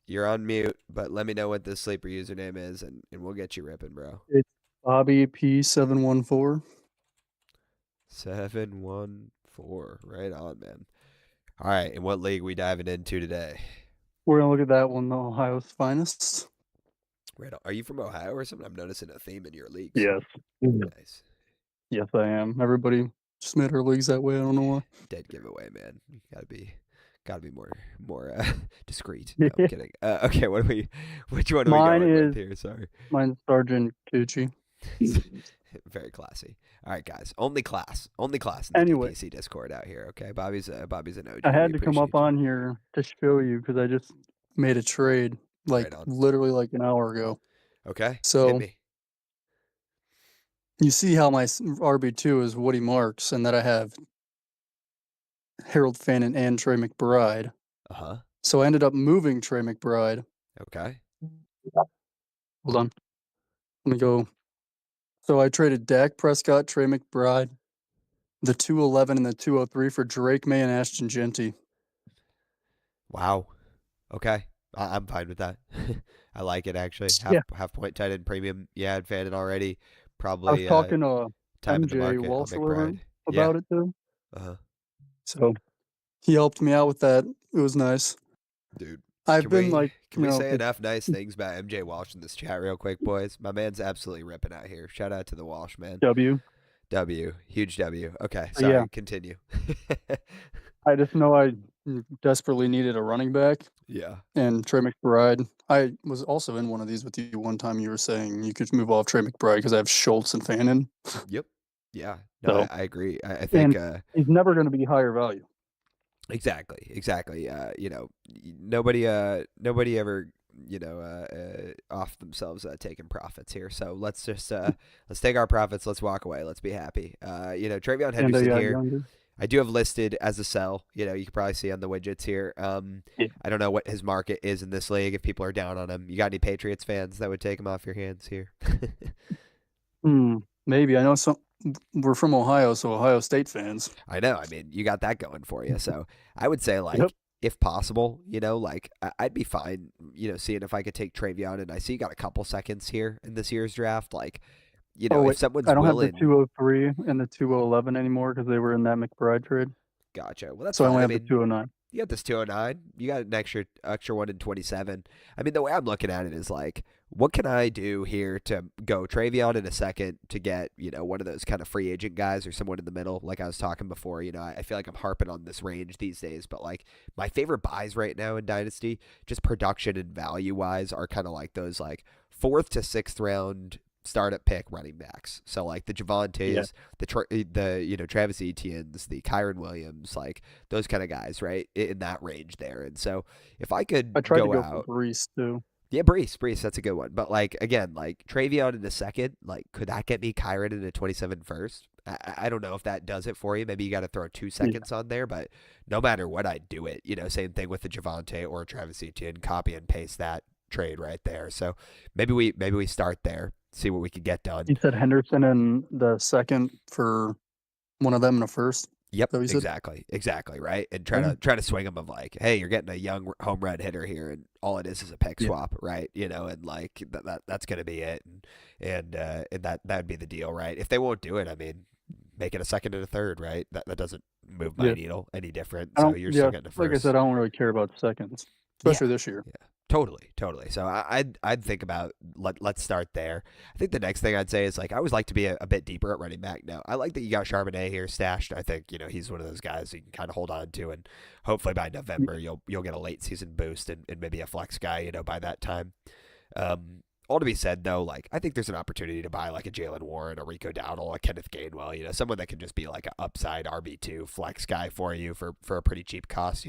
You're on mute, but let me know what the sleeper username is, and we'll get you ripping, bro. It's Bobby P714. 714. Right on, man. All right, and what league we diving into today? We're going to look at that one, the Ohio's finest. Right on. Are you from Ohio or something? I'm noticing a theme in your leagues. Yes. Nice. Yes, I am. Everybody just made our leagues that way. I don't know why. Dead giveaway, man. Gotta be more discreet. No, I'm kidding. Okay, which one are we going with here? Sorry. Mine's Sergeant Gucci. Very classy. All right, guys. Only class in the DPC Discord out here. Okay, Bobby's an OG. I had to come up on here to show you because I just made a trade literally like an hour ago. Okay. So hit me. You see how my RB2 is Woody Marks, and that I have Harold Fannin and Trey McBride. Uh-huh. So I ended up moving Trey McBride. Okay. Hold on. Let me go. So I traded Dak Prescott, Trey McBride, the 211 and the 203 for Drake May and Ashton Genty. Wow. Okay. I'm fine with that. I like it, actually. Half point tight end premium. Yeah, I'd fan it already. Probably. I was talking to time in the MJ market. Walsh about it too. Uh-huh. So he helped me out with that. It was nice. Dude. Can we say enough nice things about MJ Walsh in this chat real quick, boys? My man's absolutely ripping out here. Shout out to the Walsh, man. W. Huge W. Okay, sorry, continue. I just know I desperately needed a running back. Yeah. And Trey McBride. I was also in one of these with you one time. You were saying you could move off Trey McBride because I have Schultz and Fannin. Yep. Yeah. No, I agree. I think he's never going to be higher value. Exactly. Nobody ever, off themselves taking profits here. So let's just let's take our profits. Let's walk away. Let's be happy. Travion Henderson here. Younger. I do have listed as a sell. You can probably see on the widgets here. I don't know what his market is in this league. If people are down on him, you got any Patriots fans that would take him off your hands here? Maybe. I know some. We're from Ohio, so Ohio State fans. I know. I mean, you got that going for you. So I would say, if possible, I'd be fine, seeing if I could take Travion. And I see you got a couple seconds here in this year's draft. If someone's I don't willing. have the 203 and the 211 anymore because they were in that McBride trade. Gotcha. Well, that's so fine. I only have the 209. You got this 209. You got an extra one in 27. I mean, the way I'm looking at it is what can I do here to go Travion in a second to get, one of those kind of free agent guys or someone in the middle, like I was talking before. I feel like I'm harping on this range these days, but my favorite buys right now in Dynasty, just production and value wise, are kind of those 4th to 6th round startup pick running backs. So the Javantes, the Travis Etienne's, the Kyron Williams, those kind of guys, right, in that range there. And so if I could I tried go to go out, for Brees too. Yeah, Brees, that's a good one. But again, Travion in a second, could that get me Kyron in a 27 first? I don't know if that does it for you. Maybe you got to throw 2 seconds on there, but no matter what, I'd do it. Same thing with the Javante or Travis Etienne, copy and paste that trade right there. So maybe we start there. see what we could get done. You said Henderson in the second for one of them in the first. Yep, So exactly, right. And try to swing them of like, hey, you're getting a young home run hitter here, and all it is a pick swap, right? And like that's gonna be it, and that'd be the deal, right? If they won't do it, I mean, make it a second and a third, right? That doesn't move my needle any different. So you're still getting a first. Like I said, I don't really care about seconds, especially this year. Yeah. Totally. So I'd think about let's start there. I think the next thing I'd say is like I always like to be a bit deeper at running back now. I like that you got Charbonnet here stashed. I think he's one of those guys you can kind of hold on to, and hopefully by November you'll get a late season boost and maybe a flex guy by that time. All to be said, though, like I think there's an opportunity to buy like a Jalen Warren, a Rico Dowdle, a Kenneth Gainwell, someone that can just be like an upside RB2 flex guy for you for a pretty cheap cost,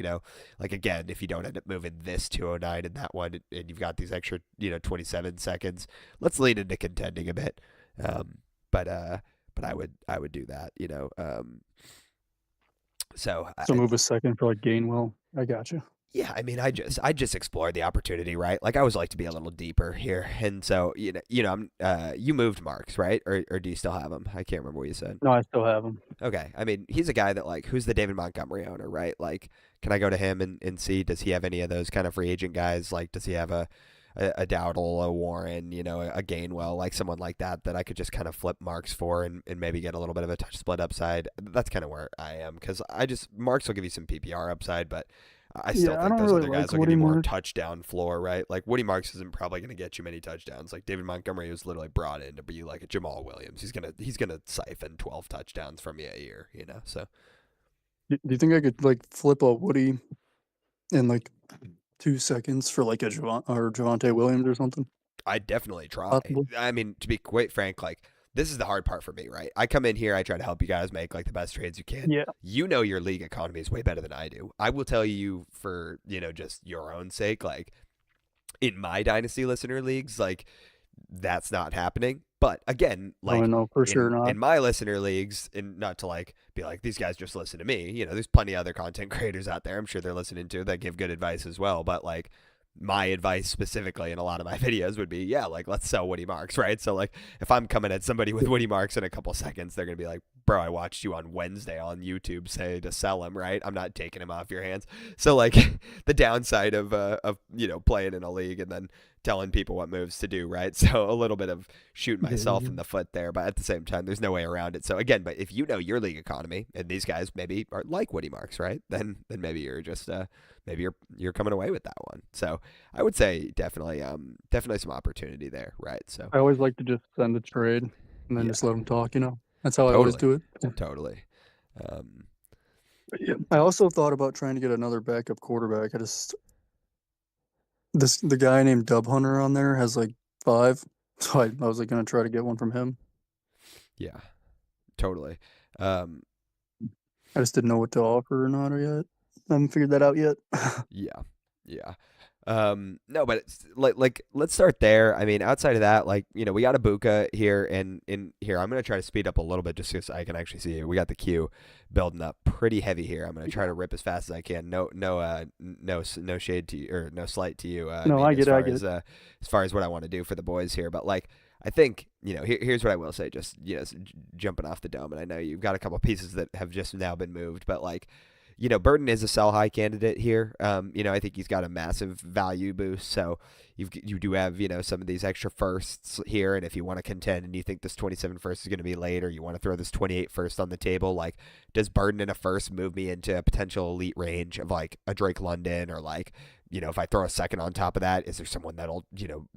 Like again, if you don't end up moving this 209 in that one, and you've got these extra 27 seconds, let's lean into contending a bit. But I would do that, So move a second for like Gainwell. I got you. Yeah, I mean, I just explored the opportunity, right? Like I always like to be a little deeper here, and so you moved Marks, right? Or do you still have him? I can't remember what you said. No, I still have him. Okay, I mean, he's a guy that like who's the David Montgomery owner, right? Like, can I go to him and see does he have any of those kind of free agent guys? Like, does he have a Dowdle, a Warren, a Gainwell, like someone like that I could just kind of flip Marks for and maybe get a little bit of a touch split upside. That's kind of where I am because Marks will give you some PPR upside, but I still think those other guys will give you more touchdown floor, right? Like Woody Marks isn't probably going to get you many touchdowns. Like David Montgomery was literally brought in to be like a Jamal Williams. He's gonna siphon 12 touchdowns from you a year, So do you think I could like flip a Woody in like 2 seconds for like a Javonte Williams or something? I'd definitely try. Possible. I mean, to be quite frank, like this is the hard part for me, right? I come in here, I try to help you guys make like the best trades you can. Yeah. Your league economy is way better than I do. I will tell you for, just your own sake, like in my Dynasty listener leagues, like that's not happening. But again, like no, for sure not. In my listener leagues, and not to like be like these guys just listen to me, there's plenty of other content creators out there I'm sure they're listening to that give good advice as well. But like my advice specifically in a lot of my videos would be, like let's sell Woody Marks, right? So like if I'm coming at somebody with Woody Marks in a couple seconds, they're gonna be like, bro, I watched you on Wednesday on YouTube say to sell him, right? I'm not taking him off your hands. So like the downside of playing in a league and then telling people what moves to do, right? So a little bit of shooting myself in the foot there, but at the same time, there's no way around it. So again, but if your league economy and these guys maybe are like Woody Marks, right? Then maybe you're just maybe you're coming away with that one. So I would say definitely some opportunity there, right? So I always like to just send a trade and then just let them talk. That's how I always do it. Totally. I also thought about trying to get another backup quarterback. The guy named Dub Hunter on there has like 5, so I was like gonna try to get one from him. Yeah, totally. I just didn't know what to offer or not yet. I haven't figured that out yet. Yeah. No, but it's like let's start there. I mean, outside of that, like we got Ibuka here, and in here I'm gonna try to speed up a little bit just so I can actually see it. We got the queue building up pretty heavy here. I'm gonna try to rip as fast as I can. No shade to you or no slight to you. No, I get it. As far as what I want to do for the boys here, but like I think here's what I will say. Just jumping off the dome, and I know you've got a couple pieces that have just now been moved, but like. Burton is a sell high candidate here. I think he's got a massive value boost. So you do have, some of these extra firsts here. And if you want to contend and you think this 27 first is going to be late, or you want to throw this 28 first on the table, like does Burton in a first move me into a potential elite range of like a Drake London or like, if I throw a second on top of that, is there someone that'll,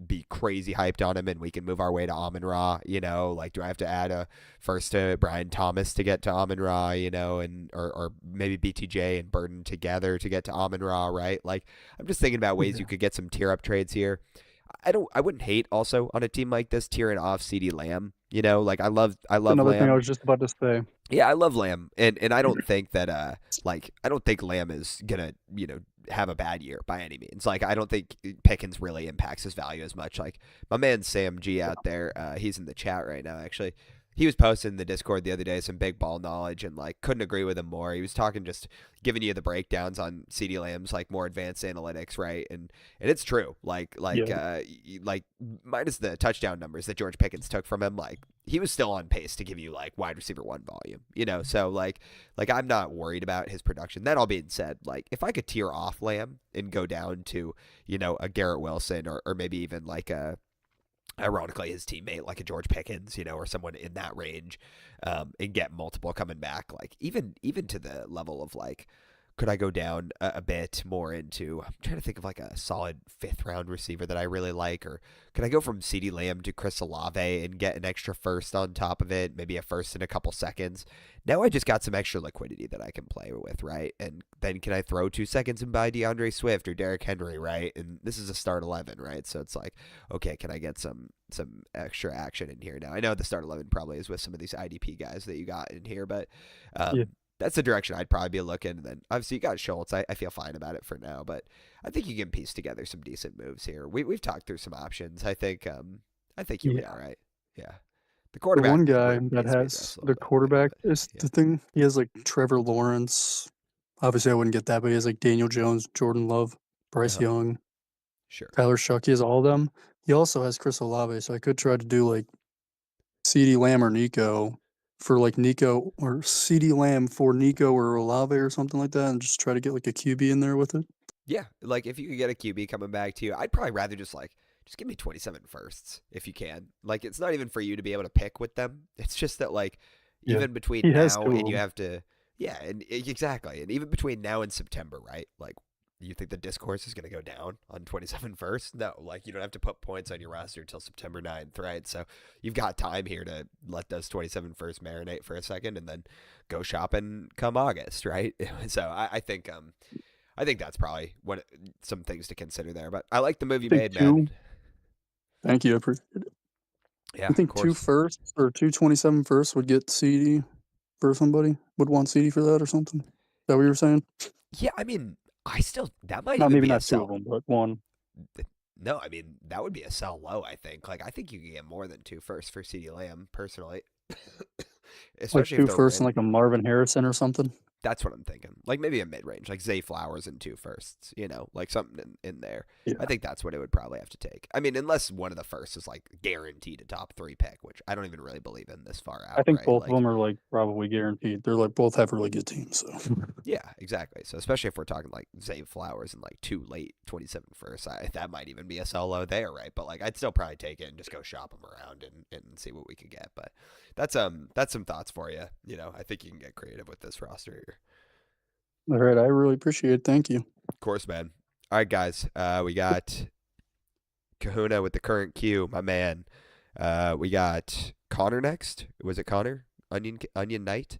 be crazy hyped on him and we can move our way to Amon-Ra, like, do I have to add a first to Brian Thomas to get to Amon-Ra, and, or maybe BTJ and Burton together to get to Amon-Ra, right? Like, I'm just thinking about ways you could get some tier up trades here. I wouldn't hate also on a team like this tearing off CeeDee Lamb, like I love another Lamb. Thing I was just about to say. Yeah, I love Lamb, and I don't think that I don't think Lamb is gonna have a bad year by any means. Like I don't think Pickens really impacts his value as much. Like my man Sam G out there, he's in the chat right now actually. he was posting in the Discord the other day some big ball knowledge, and like couldn't agree with him more. He was talking, just giving you the breakdowns on CeeDee Lamb's like more advanced analytics, right? And it's true. Like minus the touchdown numbers that George Pickens took from him, like he was still on pace to give you like wide receiver 1 volume, you know? So like I'm not worried about his production. That all being said, like if I could tear off Lamb and go down to, you know, a Garrett Wilson or maybe even like a, ironically his teammate like a George Pickens, you know, or someone in that range, and get multiple coming back, like even to the level of like, could I go down a bit more into, I'm trying to think of like a solid 5th round receiver that I really like, or could I go from CeeDee Lamb to Chris Olave and get an extra first on top of it, maybe a first in a couple seconds? Now I just got some extra liquidity that I can play with, right? And then can I throw 2 seconds and buy DeAndre Swift or Derrick Henry, right? And this is a start 11, right? So it's like, okay, can I get some extra action in here? Now I know the start 11 probably is with some of these IDP guys that you got in here, but that's the direction I'd probably be looking. And then obviously you got Schultz. I feel fine about it for now, but I think you can piece together some decent moves here. We've talked through some options. I think you'll be all right. Yeah. The quarterback. The one guy needs that to be has addressed a little the bit, quarterback but, is yeah. the thing. He has like Trevor Lawrence. Obviously, I wouldn't get that, but he has like Daniel Jones, Jordan Love, Bryce Young, Sure. Tyler Shuck. He has all of them. He also has Chris Olave, so I could try to do like CeeDee Lamb or Nico for like Nico, or CeeDee Lamb for Nico or Olave or something like that, and just try to get like a QB in there with it. Yeah, like if you could get a QB coming back to you, I'd probably rather just give me 27 firsts if you can. Like it's not even for you to be able to pick with them. It's just that like Yeah. even between He has now 2 of and you them. have to, yeah, and exactly, and even between now and September, right? Like you think the discourse is going to go down on 27 firsts? No, like you don't have to put points on your roster until September 9th, right? So you've got time here to let those 27 firsts marinate for a second and then go shopping come August, right? So I think that's probably some things to consider there. But I like the move you made, man. Thank you. I appreciate it. Yeah, I think of 2 course. firsts or 227 firsts would get CD for somebody. Would want CD for that or something. Is that what you were saying? Yeah, I mean, that might No, even maybe be a not 2 of sell. them, but 1. No, I mean that would be a sell low. I think. Like I think you can get more than 2 firsts for CeeDee Lamb personally, Like especially 2 if they're firsts and win. like a Marvin Harrison or something. That's what I'm thinking. Like maybe a mid range, like Zay Flowers and 2 firsts. You know, like something in there. Yeah. I think that's what it would probably have to take. I mean, unless one of the firsts is like guaranteed a top 3 pick, which I don't even really believe in this far out. I think right? both Like, of them are like probably guaranteed. They're like both have really good teams. So yeah, exactly. So especially if we're talking like Zay Flowers and like 2 late 27 firsts, that might even be a sell low there, right? But like I'd still probably take it and just go shop them around and see what we could get. But that's some thoughts for you. You know, I think you can get creative with this roster here. all right, I really appreciate it. Thank you. Of course, man. All right, guys. We got Kahuna with the current queue, my man. We got Connor next. Was it Connor? Onion Knight.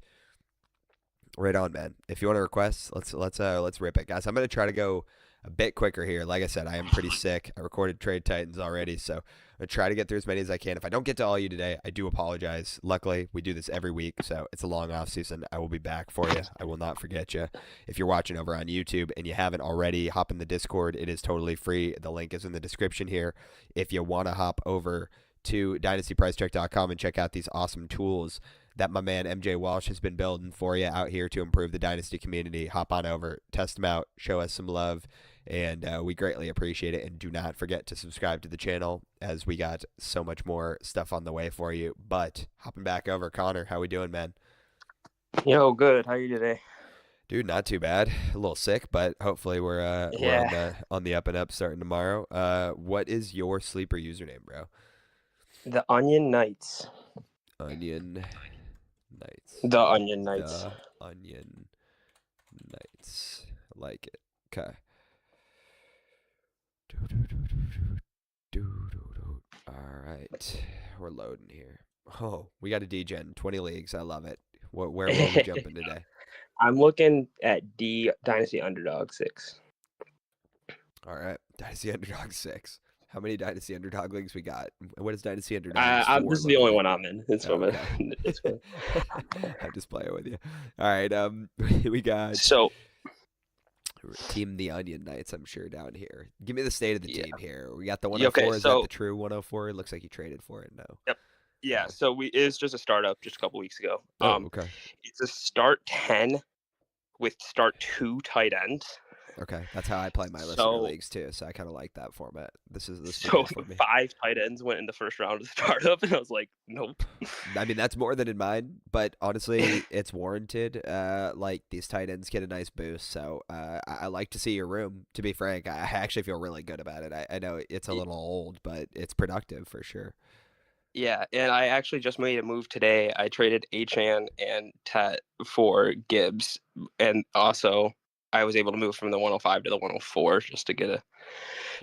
Right on, man. If you want to request, let's rip it, guys. I'm gonna try to go a bit quicker here. Like I said, I am pretty sick. I recorded Trade Titans already, so I'm gonna try to get through as many as I can. If I don't get to all of you today, I do apologize. Luckily, we do this every week, so it's a long off season. I will be back for you. I will not forget you. If you're watching over on YouTube and you haven't already, hop in the Discord. It is totally free. The link is in the description here. If you want to hop over to dynastypricecheck.com and check out these awesome tools that my man MJ Walsh has been building for you out here to improve the Dynasty community, hop on over, test them out, show us some love, and we greatly appreciate it. And do not forget to subscribe to the channel, as we got so much more stuff on the way for you. But hopping back over, Connor, how we doing, man? Yo, good. How are you today? Dude, not too bad. A little sick, but hopefully we're on the up and up starting tomorrow. What is your sleeper username, bro? The Onion Knights. Onion Knights. The Onion Knights. The Onion Knights. I like it. Okay. All right. We're loading here. Oh, we got a D-Gen. 20 leagues. I love it. Where will we jump in today? I'm looking at Dynasty Underdog 6. All right. Dynasty Underdog 6. How many Dynasty Underdog leagues we got? What is Dynasty Underdog? This is the only one I'm in. It's from okay. I'm just playing with you. All right. We got Team the Onion Knights, I'm sure, down here. Give me the state of the team here. We got the 104. Is that the true 104? It looks like you traded for it. No. Yeah, Oh. so it's just a startup just a couple weeks ago. Okay. It's a start 10 with start 2 tight ends. Okay, that's how I play my listener leagues too. So I kind of like that format. This would be good for me. 5 tight ends went in the first round of the startup, and I was like, nope. I mean, that's more than in mine, but honestly, it's warranted. Like these tight ends get a nice boost, so I like to see your room. To be frank, I actually feel really good about it. I know it's a little old, but it's productive for sure. Yeah, and I actually just made a move today. I traded Achan and Tet for Gibbs, and also I was able to move from the 105 to the 104 just to get a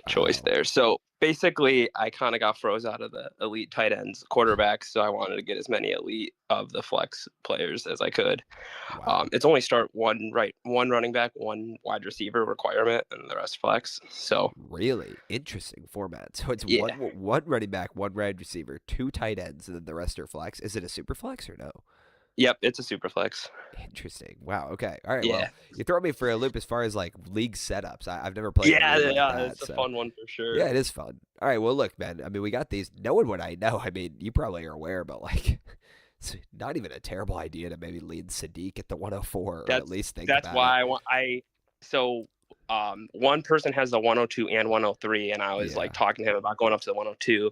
choice Oh. there. So basically, I kind of got froze out of the elite tight ends, quarterbacks. So I wanted to get as many elite of the flex players as I could. Wow. It's only start one running back, one wide receiver requirement, and the rest flex. So Really interesting format. So it's yeah, one running back, one wide receiver, 2 tight ends, and then the rest are flex. Is it a super flex or no? yep, it's a super flex. Interesting. Wow. Okay. All right. Yeah. Well, you throw me for a loop as far as like league setups. I've never played a league like that. It's a So fun one for sure. yeah, it is fun. All right. Well, look, man. I mean, we got these. Knowing what I know, I mean, you probably are aware, but like, it's not even a terrible idea to maybe lead Sadiq at the 104, or at least think that's about why it. one person has the 102 and 103, and I was like talking to him about going up to the 102,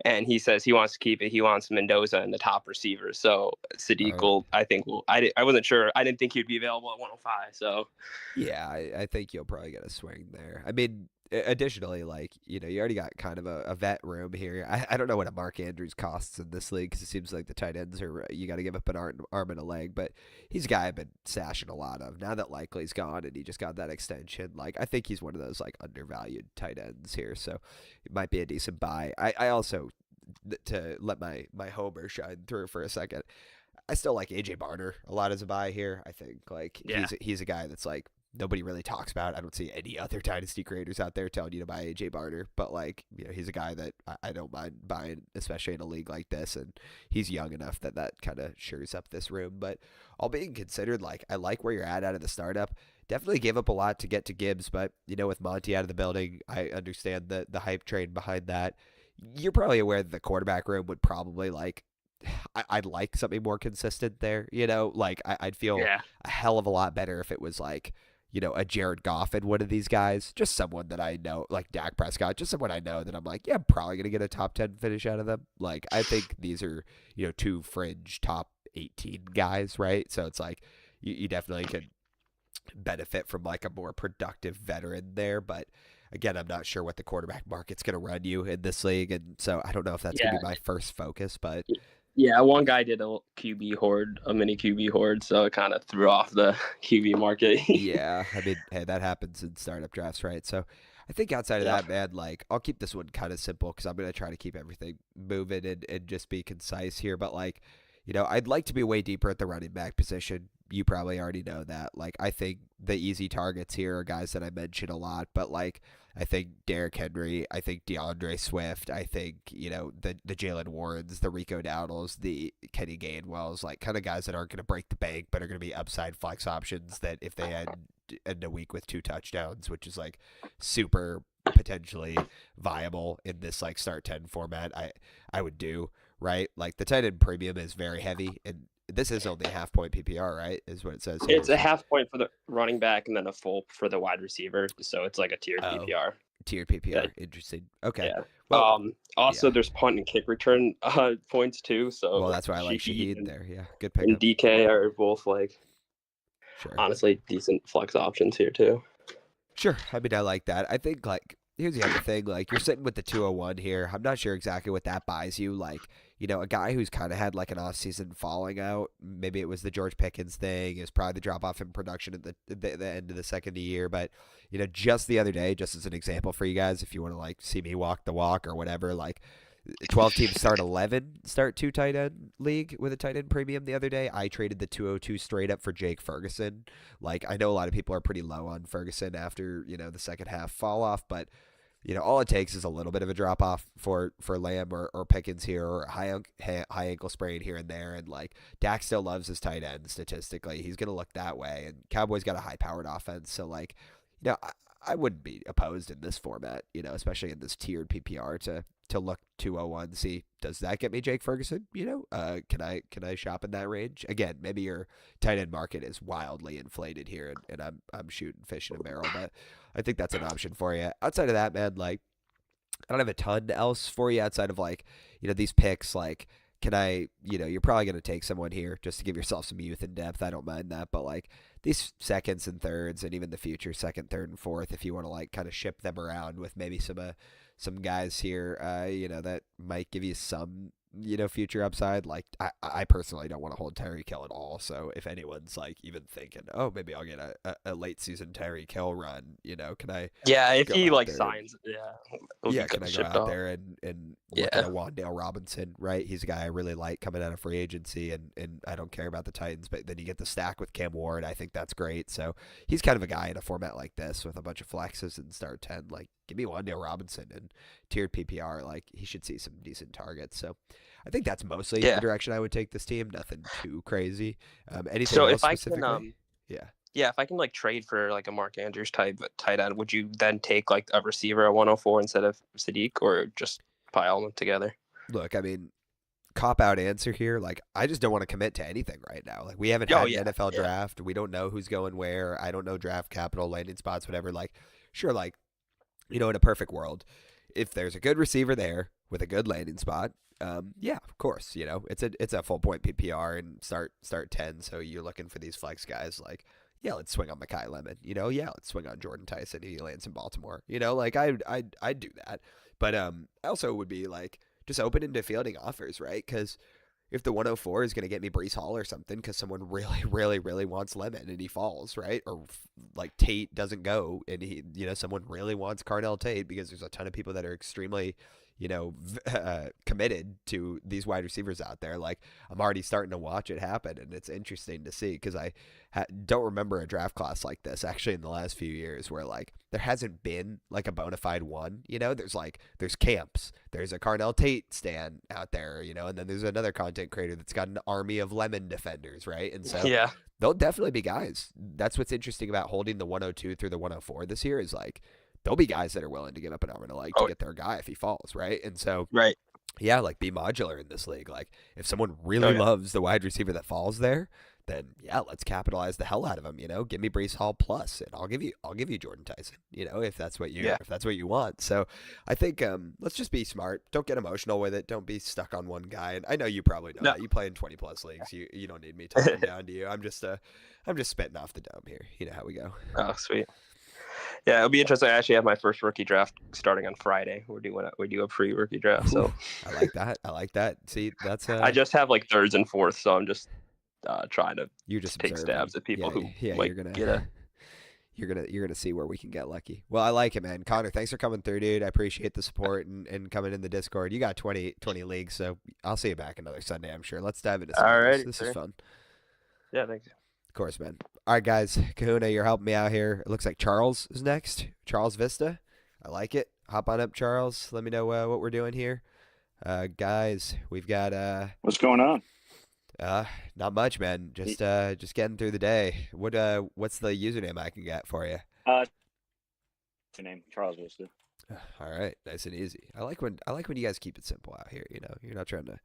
and he says he wants to keep it. He wants Mendoza in the top receiver. So Sadiq I wasn't sure. I didn't think he'd be available at 105. So Yeah, I think you'll probably get a swing there. I mean, additionally, like, you already got kind of a vet room here. I don't know what a Mark Andrews costs in this league because it seems like the tight ends are, you got to give up an arm and a leg, but he's a guy I've been sashing a lot of. Now that Likely's gone and he just got that extension, like, I think he's one of those, like, undervalued tight ends here, so it might be a decent buy. I also, to let my homer shine through for a second, I still like AJ Barner a lot as a buy here. I think like he's a guy that's like nobody really talks about. I don't see any other dynasty creators out there telling you to buy AJ Barner, but like he's a guy that I don't mind buying, especially in a league like this, and he's young enough that kind of shores up this room. But all being considered, like I like where you're at out of the startup. Definitely gave up a lot to get to Gibbs, but with Monty out of the building, I understand the hype train behind that. You're probably aware that the quarterback room would probably like I'd like something more consistent there, like I'd feel a hell of a lot better if it was like, a Jared Goff and one of these guys, just someone that I know, like Dak Prescott, just someone I know that I'm like, yeah, I'm probably going to get a top 10 finish out of them. Like, I think these are, 2 fringe top 18 guys, right? So it's like, you definitely could benefit from like a more productive veteran there, but again, I'm not sure what the quarterback market's going to run you in this league, and so I don't know if that's going to be my first focus, but yeah, one guy did a mini QB hoard, so it kind of threw off the QB market. Yeah, I mean, hey, that happens in startup drafts, right? So I think outside of that, man, like I'll keep this one kind of simple because I'm going to try to keep everything moving and just be concise here, but like, I'd like to be way deeper at the running back position. You probably already know that. Like, I think the easy targets here are guys that I mention a lot, but like, I think Derrick Henry, I think DeAndre Swift, I think, the Jalen Warrens, the Rico Dowdles, the Kenny Gainwells, like kind of guys that aren't going to break the bank, but are going to be upside flex options that if they end a week with 2 touchdowns, which is like super potentially viable in this like start 10 format, I would do, right? Like the tight end premium is very heavy, and this is only a half point PPR, right? Is what it says here. It's a half point for the running back and then a full for the wide receiver. So it's like a tiered PPR. Tiered PPR. Yeah. Interesting. Okay. Yeah. Well, also, there's punt and kick return points too. So well, that's why I like Shaheed there. Yeah, good pick. And DK are both like, honestly, decent flex options here too. Sure. I mean, I like that. I think like here's the other thing. Like you're sitting with the 201 here. I'm not sure exactly what that buys you. Like, a guy who's kind of had like an off-season falling out. Maybe it was the George Pickens thing. It was probably the drop-off in production at the end of the second year. But, just the other day, just as an example for you guys, if you want to like see me walk the walk or whatever, like 12 teams start 2 tight end league with a tight end premium the other day. I traded the 202 straight up for Jake Ferguson. Like I know a lot of people are pretty low on Ferguson after, the second half fall off, but all it takes is a little bit of a drop off for Lamb or Pickens here, or high ankle sprain here and there, and like Dak still loves his tight end statistically. He's gonna look that way, and Cowboys got a high powered offense, so like, I wouldn't be opposed in this format, especially in this tiered PPR to look 201. See, does that get me Jake Ferguson? Can I shop in that range? Again, maybe your tight end market is wildly inflated here, and I'm shooting fish in a barrel, but I think that's an option for you. Outside of that, man, like I don't have a ton else for you outside of like these picks. Like, can I? You're probably gonna take someone here just to give yourself some youth and depth. I don't mind that, but like these seconds and thirds, and even the future second, third, and fourth, if you want to like kind of ship them around with maybe some guys here, that might give you some, future upside. Like, I personally don't want to hold Tyreek Hill at all. So if anyone's like even thinking, oh, maybe I'll get a late season Tyreek Hill run, can I? Yeah, if go he out like there signs, can I go out off. there and look at a Wan'Dale Robinson, right? He's a guy I really like coming out of free agency, and I don't care about the Titans, but then you get the stack with Cam Ward. I think that's great. So he's kind of a guy in a format like this with a bunch of flexes and start 10. Like, give me Wan'Dale Robinson and tiered PPR. Like, he should see some decent targets. So I think that's mostly the direction I would take this team. Nothing too crazy. Anything else specifically? Yeah, if I can like trade for like a Mark Andrews type tight end, would you then take like a receiver at 104 instead of Sadiq, or just pile them together? Look, I mean, cop out answer here. Like, I just don't want to commit to anything right now. Like, we haven't had an NFL draft. We don't know who's going where. I don't know draft capital, landing spots, whatever. Like, sure, like, in a perfect world, if there's a good receiver there with a good landing spot, yeah, of course, it's a full point PPR and start 10. So you're looking for these flex guys. Like, yeah, let's swing on Mekhi Lemon. Yeah, let's swing on Jordan Tyson. He lands in Baltimore. Like I'd do that. But I also would be like just open into fielding offers, right? Because if the 104 is going to get me Breece Hall or something because someone really, really, really wants Lemon and he falls, right? Or like Tate doesn't go and he, someone really wants Carnell Tate because there's a ton of people that are extremely, committed to these wide receivers out there. Like, I'm already starting to watch it happen, and it's interesting to see because I don't remember a draft class like this actually in the last few years where like there hasn't been like a bona fide one. There's camps, there's a Carnell Tate stan out there, and then there's another content creator that's got an army of Lemon defenders, right? And so there'll definitely be guys. That's what's interesting about holding the 102 through the 104 this year is like there'll be guys that are willing to give up an arm and a leg to get their guy if he falls, right? And so, yeah, like be modular in this league. Like if someone really loves the wide receiver that falls there, then yeah, let's capitalize the hell out of him. Give me Breece Hall plus, and I'll give you Jordan Tyson. If that's what you want. So I think let's just be smart. Don't get emotional with it. Don't be stuck on one guy. And I know you probably know that. You play in 20 plus leagues. You don't need me talking down to you. I'm just spitting off the dome here. You know how we go. Oh, sweet. Yeah, it'll be interesting. I actually have my first rookie draft starting on Friday. We do a free rookie draft. So I like that. See, that's I just have like thirds and fourths, so I'm just trying to take observing. stabs at people who you're gonna see where we can get lucky. Well, I like it, man. Connor, thanks for coming through, dude. I appreciate the support and coming in the Discord. You got 20 leagues, so I'll see you back another Sunday, I'm sure. Let's dive into some All right, this is fun. Yeah, thanks. Of course, man. All right, guys. Kahuna, you're helping me out here. It looks like Charles is next. Charles Vista. I like it. Hop on up, Charles. Let me know what we're doing here. Guys, we've got what's going on? Not much, man. Just getting through the day. What's the username I can get for you? Your name, Charles Vista. All right, nice and easy. I like when you guys keep it simple out here. You're not trying to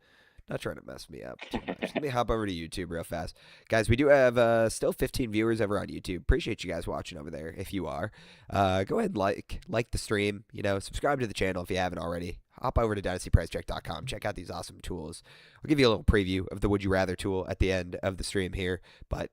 mess me up too much. Let me hop over to YouTube real fast. Guys, we do have still 15 viewers over on YouTube. Appreciate you guys watching over there if you are. Go ahead and like the stream. Subscribe to the channel if you haven't already. Hop over to dynastypricecheck.com. Check out these awesome tools. I'll give you a little preview of the Would You Rather tool at the end of the stream here, but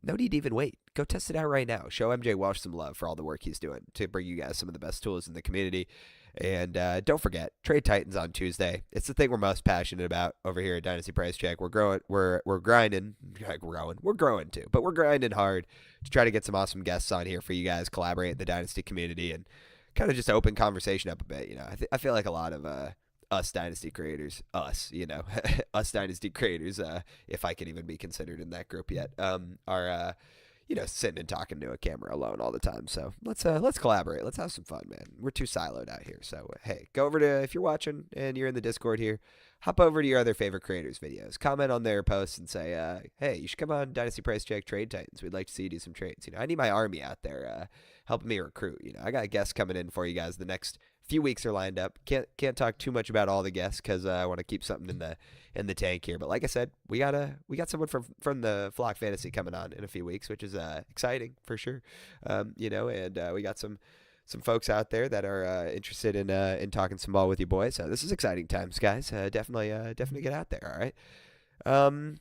no need to even wait. Go test it out right now. Show MJ Walsh some love for all the work he's doing to bring you guys some of the best tools in the community. And don't forget, Trade Titans on Tuesday. It's the thing we're most passionate about over here at Dynasty Price Check. We're growing. We're grinding. We're growing too, but we're grinding hard to try to get some awesome guests on here for you guys. Collaborate in the Dynasty community and kind of just open conversation up a bit. I feel like a lot of us Dynasty creators, us Dynasty creators, if I can even be considered in that group yet, are sitting and talking to a camera alone all the time. So let's collaborate. Let's have some fun, man. We're too siloed out here. So hey, go over to, if you're watching and you're in the Discord here, hop over to your other favorite creators' videos. Comment on their posts and say, hey, you should come on Dynasty Price Check Trade Titans. We'd like to see you do some trades. I need my army out there helping me recruit. I got guests coming in for you guys. The next few weeks are lined up. Can't talk too much about all the guests because I want to keep something in the tank here. But like I said, we got someone from the Flock Fantasy coming on in a few weeks, which is exciting for sure. And we got some folks out there that are interested in talking some ball with you boys. So this is exciting times, guys. Definitely get out there. All right.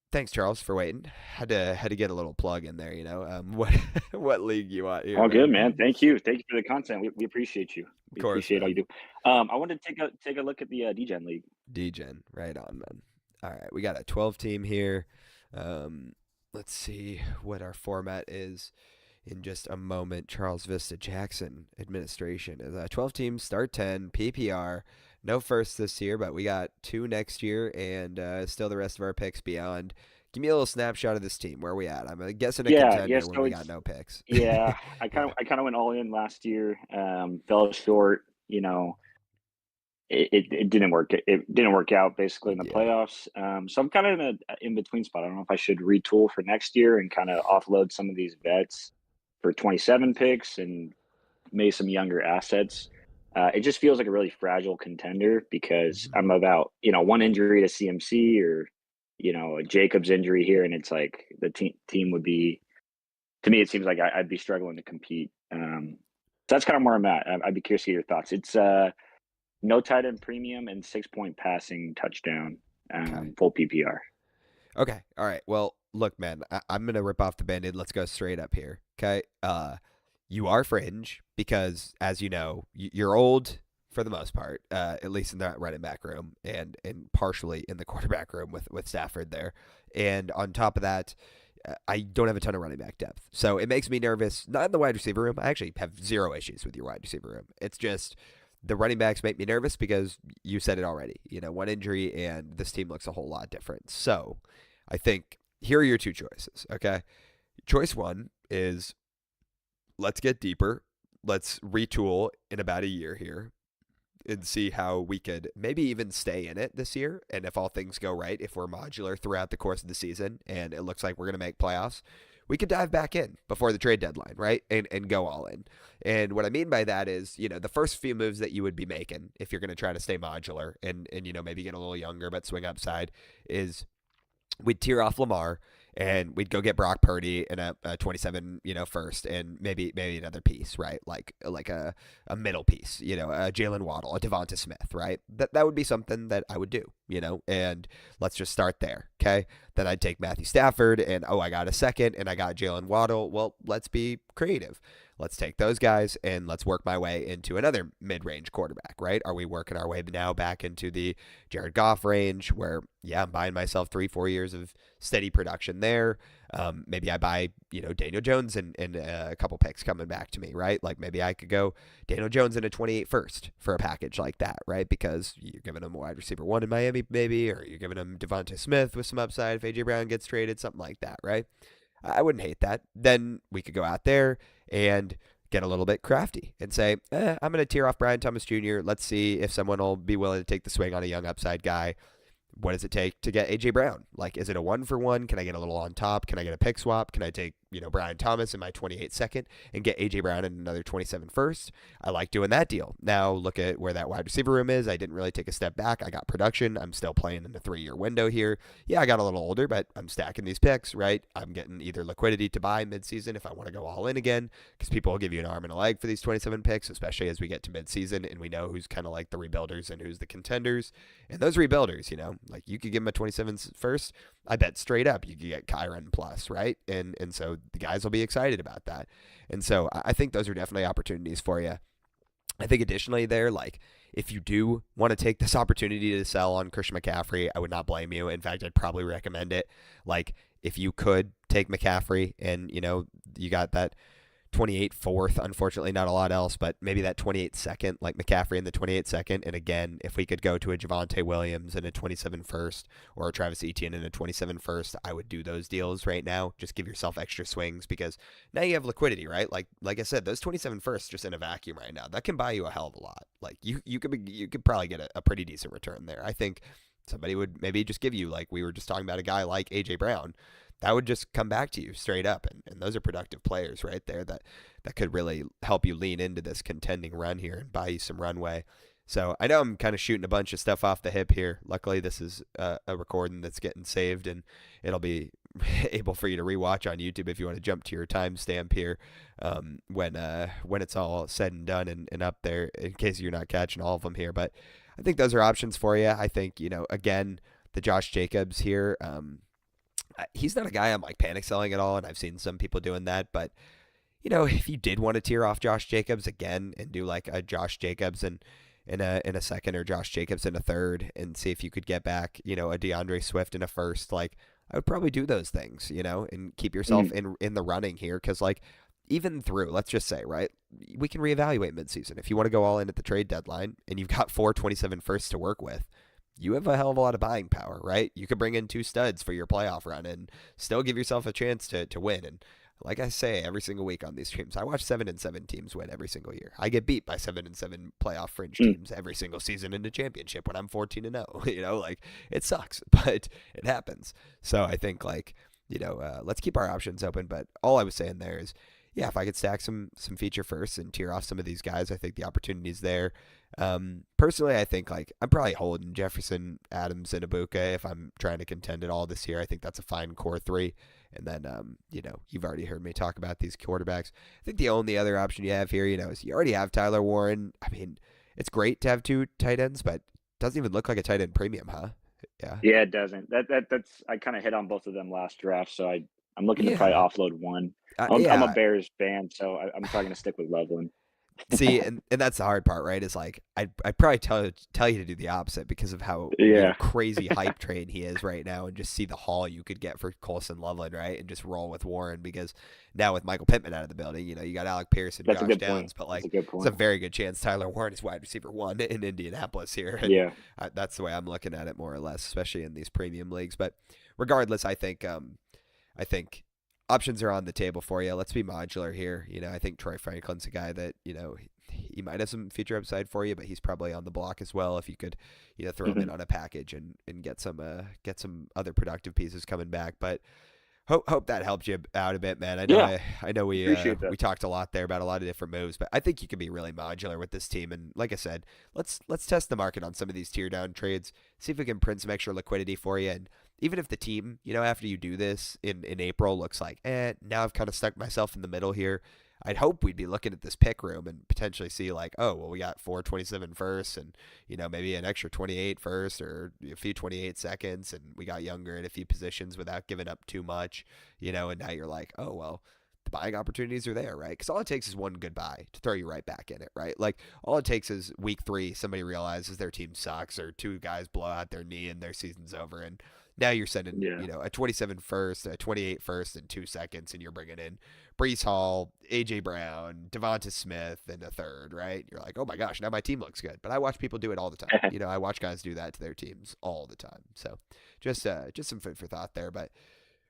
Thanks, Charles, for waiting. Had to get a little plug in there. What league you want here? All good, man. Thank you for the content. We appreciate you. We Of course, appreciate all man. you do. I wanted to take a look at the DGen league. DGen, right on, man. All right, we got a 12 team here. Let's see what our format is in just a moment. Charles Vista Jackson administration is 12 teams, start 10, PPR. No first this year, but we got 2 next year, and still the rest of our picks beyond. Give me a little snapshot of this team. Where are we at? I'm guessing a contender when we got no picks. Yeah, I kind of went all in last year. Fell short. It didn't work. It didn't work out basically in the playoffs. So I'm kind of in an in between spot. I don't know if I should retool for next year and kind of offload some of these vets for 27 picks and maybe some younger assets. It just feels like a really fragile contender because I'm about, one injury to CMC or, a Jacobs injury here. And it's like the team would be, to me, it seems like I'd be struggling to compete. So that's kind of where I'm at. I'd be curious to get your thoughts. It's no tight end premium and 6-point passing touchdown, full PPR. Okay. All right. Well, look, man, I'm going to rip off the Band-Aid. Let's go straight up here. Okay. You are fringe because, as you know, you're old for the most part, at least in that running back room and partially in the quarterback room with Stafford there. And on top of that, I don't have a ton of running back depth. So it makes me nervous, not in the wide receiver room. I actually have zero issues with your wide receiver room. It's just the running backs make me nervous because you said it already. One injury and this team looks a whole lot different. So I think here are your 2 choices, okay? Choice 1 is let's get deeper. Let's retool in about a year here and see how we could maybe even stay in it this year. And if all things go right, if we're modular throughout the course of the season and it looks like we're going to make playoffs, we could dive back in before the trade deadline, right? And go all in. And what I mean by that is, the first few moves that you would be making if you're going to try to stay modular and maybe get a little younger but swing upside is we'd tear off Lamar and we'd go get Brock Purdy in a 27, first and maybe another piece, right? Like a middle piece, a Jalen Waddle, a Devonta Smith, right? That would be something that I would do, and let's just start there, okay? Then I'd take Matthew Stafford and, I got a second and I got Jalen Waddle. Well, let's be creative. Let's take those guys and let's work my way into another mid-range quarterback, right? Are we working our way now back into the Jared Goff range where, I'm buying myself 3-4 years of steady production there. Maybe I buy, Daniel Jones and a couple picks coming back to me, right? Like maybe I could go Daniel Jones in a 28 first for a package like that, right? Because you're giving him a wide receiver 1 in Miami, maybe, or you're giving him Devonta Smith with some upside if A.J. Brown gets traded, something like that, right? I wouldn't hate that. Then we could go out there and get a little bit crafty and say, I'm going to tear off Brian Thomas Jr. Let's see if someone will be willing to take the swing on a young upside guy. What does it take to get A.J. Brown? Like, is it a 1-for-1? Can I get a little on top? Can I get a pick swap? Can I take, Brian Thomas in my 28 second and get A.J. Brown in another 27 first? I like doing that deal. Now look at where that wide receiver room is. I didn't really take a step back. I got production. I'm still playing in the 3-year window here. Yeah, I got a little older, but I'm stacking these picks, right? I'm getting either liquidity to buy midseason if I want to go all in again, because people will give you an arm and a leg for these 27 picks, especially as we get to midseason and we know who's kind of like the rebuilders and who's the contenders. And those rebuilders, like you could give them a 27 first. I bet straight up you could get Kyron plus, right? And so the guys will be excited about that. And so I think those are definitely opportunities for you. I think additionally there, like if you do want to take this opportunity to sell on Christian McCaffrey, I would not blame you. In fact, I'd probably recommend it. Like if you could take McCaffrey and, you got that 28 fourth, unfortunately not a lot else, but maybe that 28 second, like McCaffrey in the 28 second. And again, if we could go to a Javonte Williams and a 27 first or a Travis Etienne and a 27 first, I would do those deals right now. Just give yourself extra swings because now you have liquidity, right? Like I said, those 27 firsts just in a vacuum right now, that can buy you a hell of a lot. Like you could probably get a pretty decent return there. I think somebody would maybe just give you, like we were just talking about, a guy like AJ Brown. That would just come back to you straight up. And those are productive players right there that could really help you lean into this contending run here and buy you some runway. So I know I'm kind of shooting a bunch of stuff off the hip here. Luckily, this is a recording that's getting saved, and it'll be able for you to rewatch on YouTube if you want to jump to your timestamp here when it's all said and done and up there, in case you're not catching all of them here. But I think those are options for you. I think, again, the Josh Jacobs here, he's not a guy I'm like panic selling at all, and I've seen some people doing that. But if you did want to tear off Josh Jacobs again and do like a Josh Jacobs in a second or Josh Jacobs in a third, and see if you could get back a DeAndre Swift in a first, like I would probably do those things, and keep yourself in the running here, because like even through, let's just say, right, we can reevaluate midseason. If you want to go all in at the trade deadline and you've got 4 firsts to work with, you have a hell of a lot of buying power, right? You could bring in 2 studs for your playoff run and still give yourself a chance to win. And like I say every single week on these streams, I watch 7-7 teams win every single year. I get beat by 7-7 playoff fringe teams every single season in the championship when I'm 14-0. Like it sucks, but it happens. So I think let's keep our options open. But all I was saying there is, yeah, if I could stack some feature firsts and tear off some of these guys, I think the opportunity's there. Personally, I think I'm probably holding Jefferson, Adams, and Ibuka if I'm trying to contend at all this year. I think that's a fine core 3. And then, you've already heard me talk about these quarterbacks. I think the only other option you have here, is you already have Tyler Warren. I mean, it's great to have 2 tight ends, but it doesn't even look like a tight end premium, huh? Yeah. Yeah, it doesn't. That's I kind of hit on both of them last draft, so I'm looking to probably offload one. I'm a Bears fan, so I'm probably going to stick with Loveland. See, and that's the hard part, right? Is like I'd probably tell you to do the opposite because of how crazy hype train he is right now, and just see the haul you could get for Colson Loveland, right? And just roll with Warren, because now with Michael Pittman out of the building, you got Alec Pierce and Josh Downs, but it's a very good chance Tyler Warren is wide receiver 1 in Indianapolis here. And that's the way I'm looking at it more or less, especially in these premium leagues. But regardless, I think options are on the table for you. Let's be modular here. I think Troy Franklin's a guy that, he might have some future upside for you, but he's probably on the block as well. If you could, throw him in on a package and get some other productive pieces coming back. But hope that helped you out a bit, man. I know we talked a lot there about a lot of different moves, but I think you can be really modular with this team. And like I said, let's test the market on some of these tier down trades, see if we can print some extra liquidity for you. And even if the team, after you do this in April, looks like, now I've kind of stuck myself in the middle here, I'd hope we'd be looking at this pick room and potentially see we got 4 firsts and, maybe an extra 28 first or a few 28 seconds, and we got younger in a few positions without giving up too much, and now you're like, oh, well, the buying opportunities are there, right? Because all it takes is one good buy to throw you right back in it, right? Like all it takes is week 3, somebody realizes their team sucks, or 2 guys blow out their knee and their season's over, and now you're sending, a 27 first, a 28 first in 2 seconds, and you're bringing in Breece Hall, AJ Brown, Devonta Smith, and a third, right? You're like, oh my gosh, now my team looks good. But I watch people do it all the time. I watch guys do that to their teams all the time. So just some food for thought there. But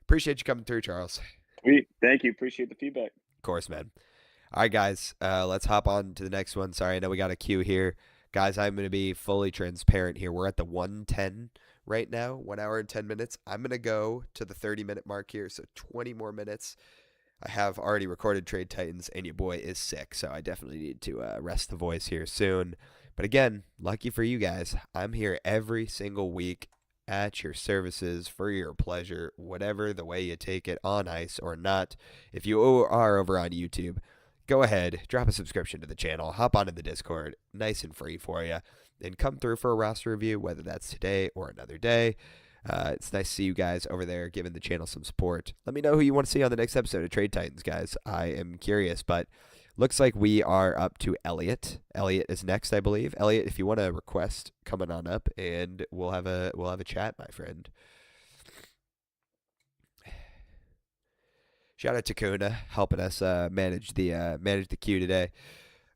appreciate you coming through, Charles. Sweet. Thank you. Appreciate the feedback. Of course, man. All right, guys, let's hop on to the next one. Sorry, I know we got a queue here. Guys, I'm going to be fully transparent here. We're at the 1:10 right now, 1 hour and 10 minutes. I'm going to go to the 30-minute mark here, so 20 more minutes. I have already recorded Trade Titans, and your boy is sick, so I definitely need to rest the voice here soon. But again, lucky for you guys, I'm here every single week at your services for your pleasure, whatever the way you take it, on ice or not. If you are over on YouTube, go ahead, drop a subscription to the channel, hop onto the Discord, nice and free for you, and come through for a roster review, whether that's today or another day. It's nice to see you guys over there giving the channel some support. Let me know who you want to see on the next episode of Trade Titans, guys. I am curious, but looks like we are up to Elliot. Elliot is next, I believe. Elliot, if you want to request, coming on up, and we'll have a chat, my friend. Shout out to Kuna helping us manage the queue today.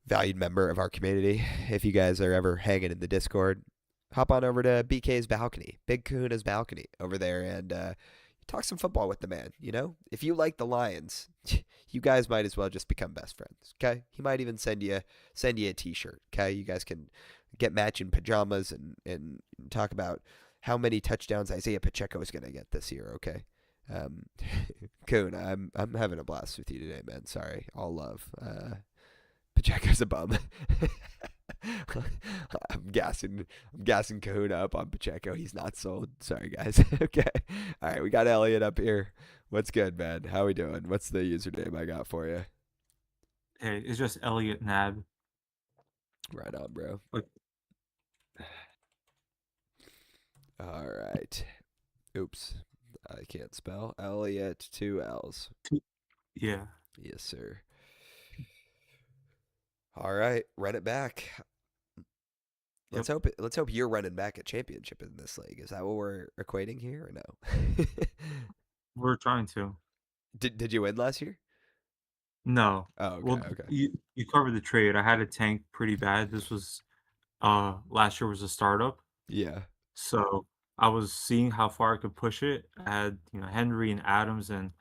Valued member of our community. If you guys are ever hanging in the Discord, hop on over to BK's balcony, Big Kuna's balcony over there, and talk some football with the man. If you like the Lions, you guys might as well just become best friends. Okay, he might even send you a T-shirt. Okay, you guys can get matching pajamas and talk about how many touchdowns Isaiah Pacheco is gonna get this year. Okay. Kun, I'm having a blast with you today, man. Sorry, all love. Pacheco's a bum. I'm gassing Kahuna up on Pacheco. He's not sold. Sorry, guys. Okay. All right, we got Elliot up here. What's good, man? How we doing? What's the username I got for you? Hey, it's just Elliot Nab. Right on, bro. Like, all right. Oops. I can't spell. Elliot, 2 L's. yeah. Yes, sir. All right, run it back. Let's hope you're running back a championship in this league. Is that what we're equating here or no? We're trying to. Did you win last year? No. Oh, okay, Well, okay. you covered the trade. I had a tank pretty bad. This was last year was a startup. Yeah. So I was seeing how far I could push it. I had, Henry and Adams and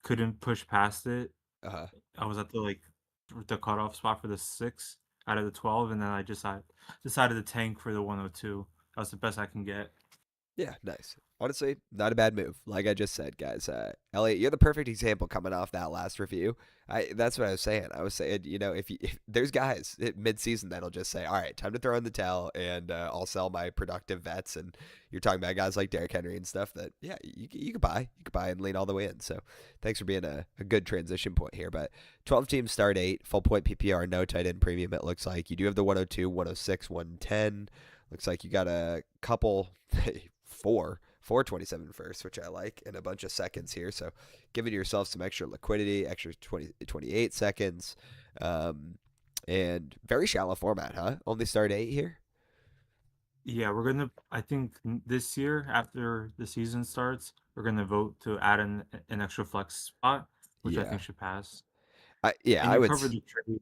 couldn't push past it. Uh-huh. I was at the cutoff spot for the 6 out of the 12, and then I decided to tank for the 102. That was the best I can get. Yeah, nice. Honestly, not a bad move. Like I just said, guys. Elliot, you're the perfect example coming off that last review. That's what I was saying. I was saying, if there's guys at mid-season that'll just say, all right, time to throw in the towel, and I'll sell my productive vets. And you're talking about guys like Derrick Henry and stuff that, yeah, you could buy. You could buy and lean all the way in. So thanks for being a good transition point here. But 12 teams start 8, full point PPR, no tight end premium, it looks like. You do have the 102, 106, 110. Looks like you got a couple, four 27 first, which I like, and a bunch of seconds here. So giving yourself some extra liquidity, extra 28 seconds, and very shallow format, huh? Only start 8 here? Yeah, I think this year, after the season starts, we're going to vote to add an extra flex spot, which I think should pass. I And would cover the trade.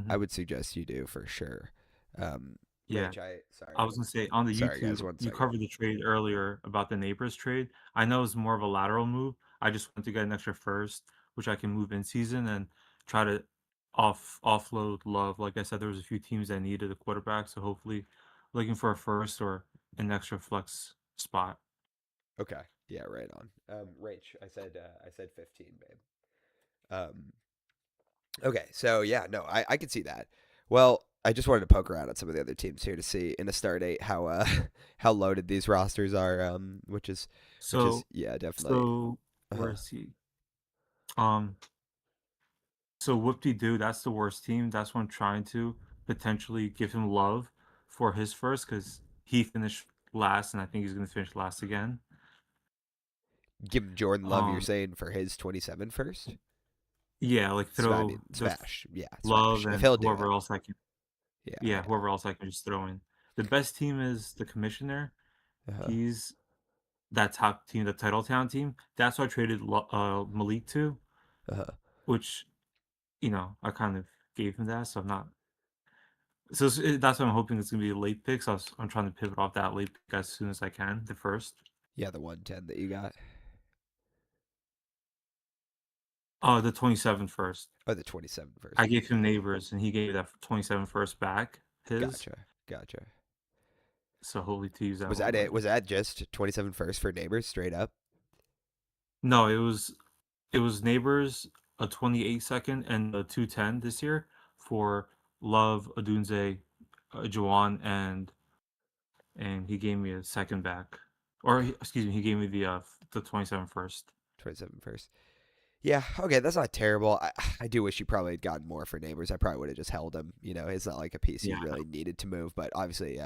I would suggest you do for sure. Yeah. Rich, sorry. I was going to say, on the Sorry, YouTube, guys, you covered the trade earlier about the Neighbors trade. I know it's more of a lateral move. I just want to get an extra first, which I can move in season and try to offload Love. Like I said, there was a few teams that needed a quarterback, so hopefully looking for a first or an extra flex spot. Okay. Yeah, right on. Rach, I said 15, babe. Okay, so yeah, no, I could see that. Well, I just wanted to poke around at some of the other teams here to see in a start 8 how how loaded these rosters are, which is yeah, definitely. So where is he? So whoop-de-doo, that's the worst team. That's what I'm trying to potentially give him Love for his first, because he finished last, and I think he's going to finish last again. Give him Jordan Love, you're saying, for his 27 first? Yeah, like throw smash. Yeah, Love smash. and whoever else I can. Yeah, whoever else I can just throw in. The best team is the Commissioner. He's that top team, the Titletown team. That's why I traded Malik to, which, I kind of gave him that, so I'm not. So that's why I'm hoping it's gonna be a late pick. So I'm trying to pivot off that late pick as soon as I can. The first. Yeah, the 110 that you got. The 27 first. Oh, the 27 first. I gave him Neighbors, and he gave that 27 first back. Gotcha. So hopefully to use that. Was that it? Was that just 27 first for Neighbors straight up? No, it was Neighbors, a 28 second, and a 210 this year for Love, Adunze, Juwan, and he gave me a second back, or excuse me, he gave me the 27 first. 27 first. Yeah, okay, that's not terrible. I do wish you probably had gotten more for Neighbors. I probably would have just held him. It's not like a piece you really needed to move, but obviously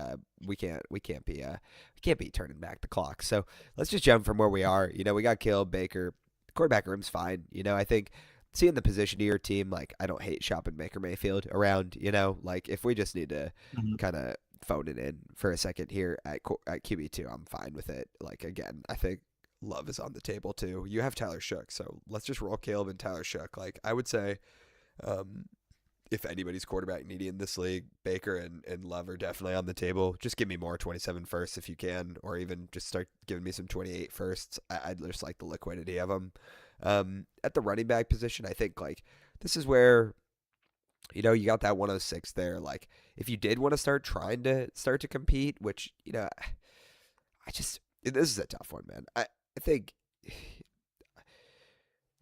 we can't be turning back the clock. So let's just jump from where we are. We got Caleb Baker. The quarterback room's fine. I think seeing the position of your team, like, I don't hate shopping Baker Mayfield around. Like, if we just need to kind of phone it in for a second here at QB2, I'm fine with it. Like, again, I think Love is on the table too. You have Tyler Shook, so let's just roll Caleb and Tyler Shook. Like I would say, if anybody's quarterback needy in this league, Baker and Love are definitely on the table. Just give me more 27 firsts if you can, or even just start giving me some 28 firsts. I'd just like the liquidity of them. At the running back position, I think like this is where, you got that 106 there. Like if you did want to start trying to compete, which, this is a tough one, man. I think this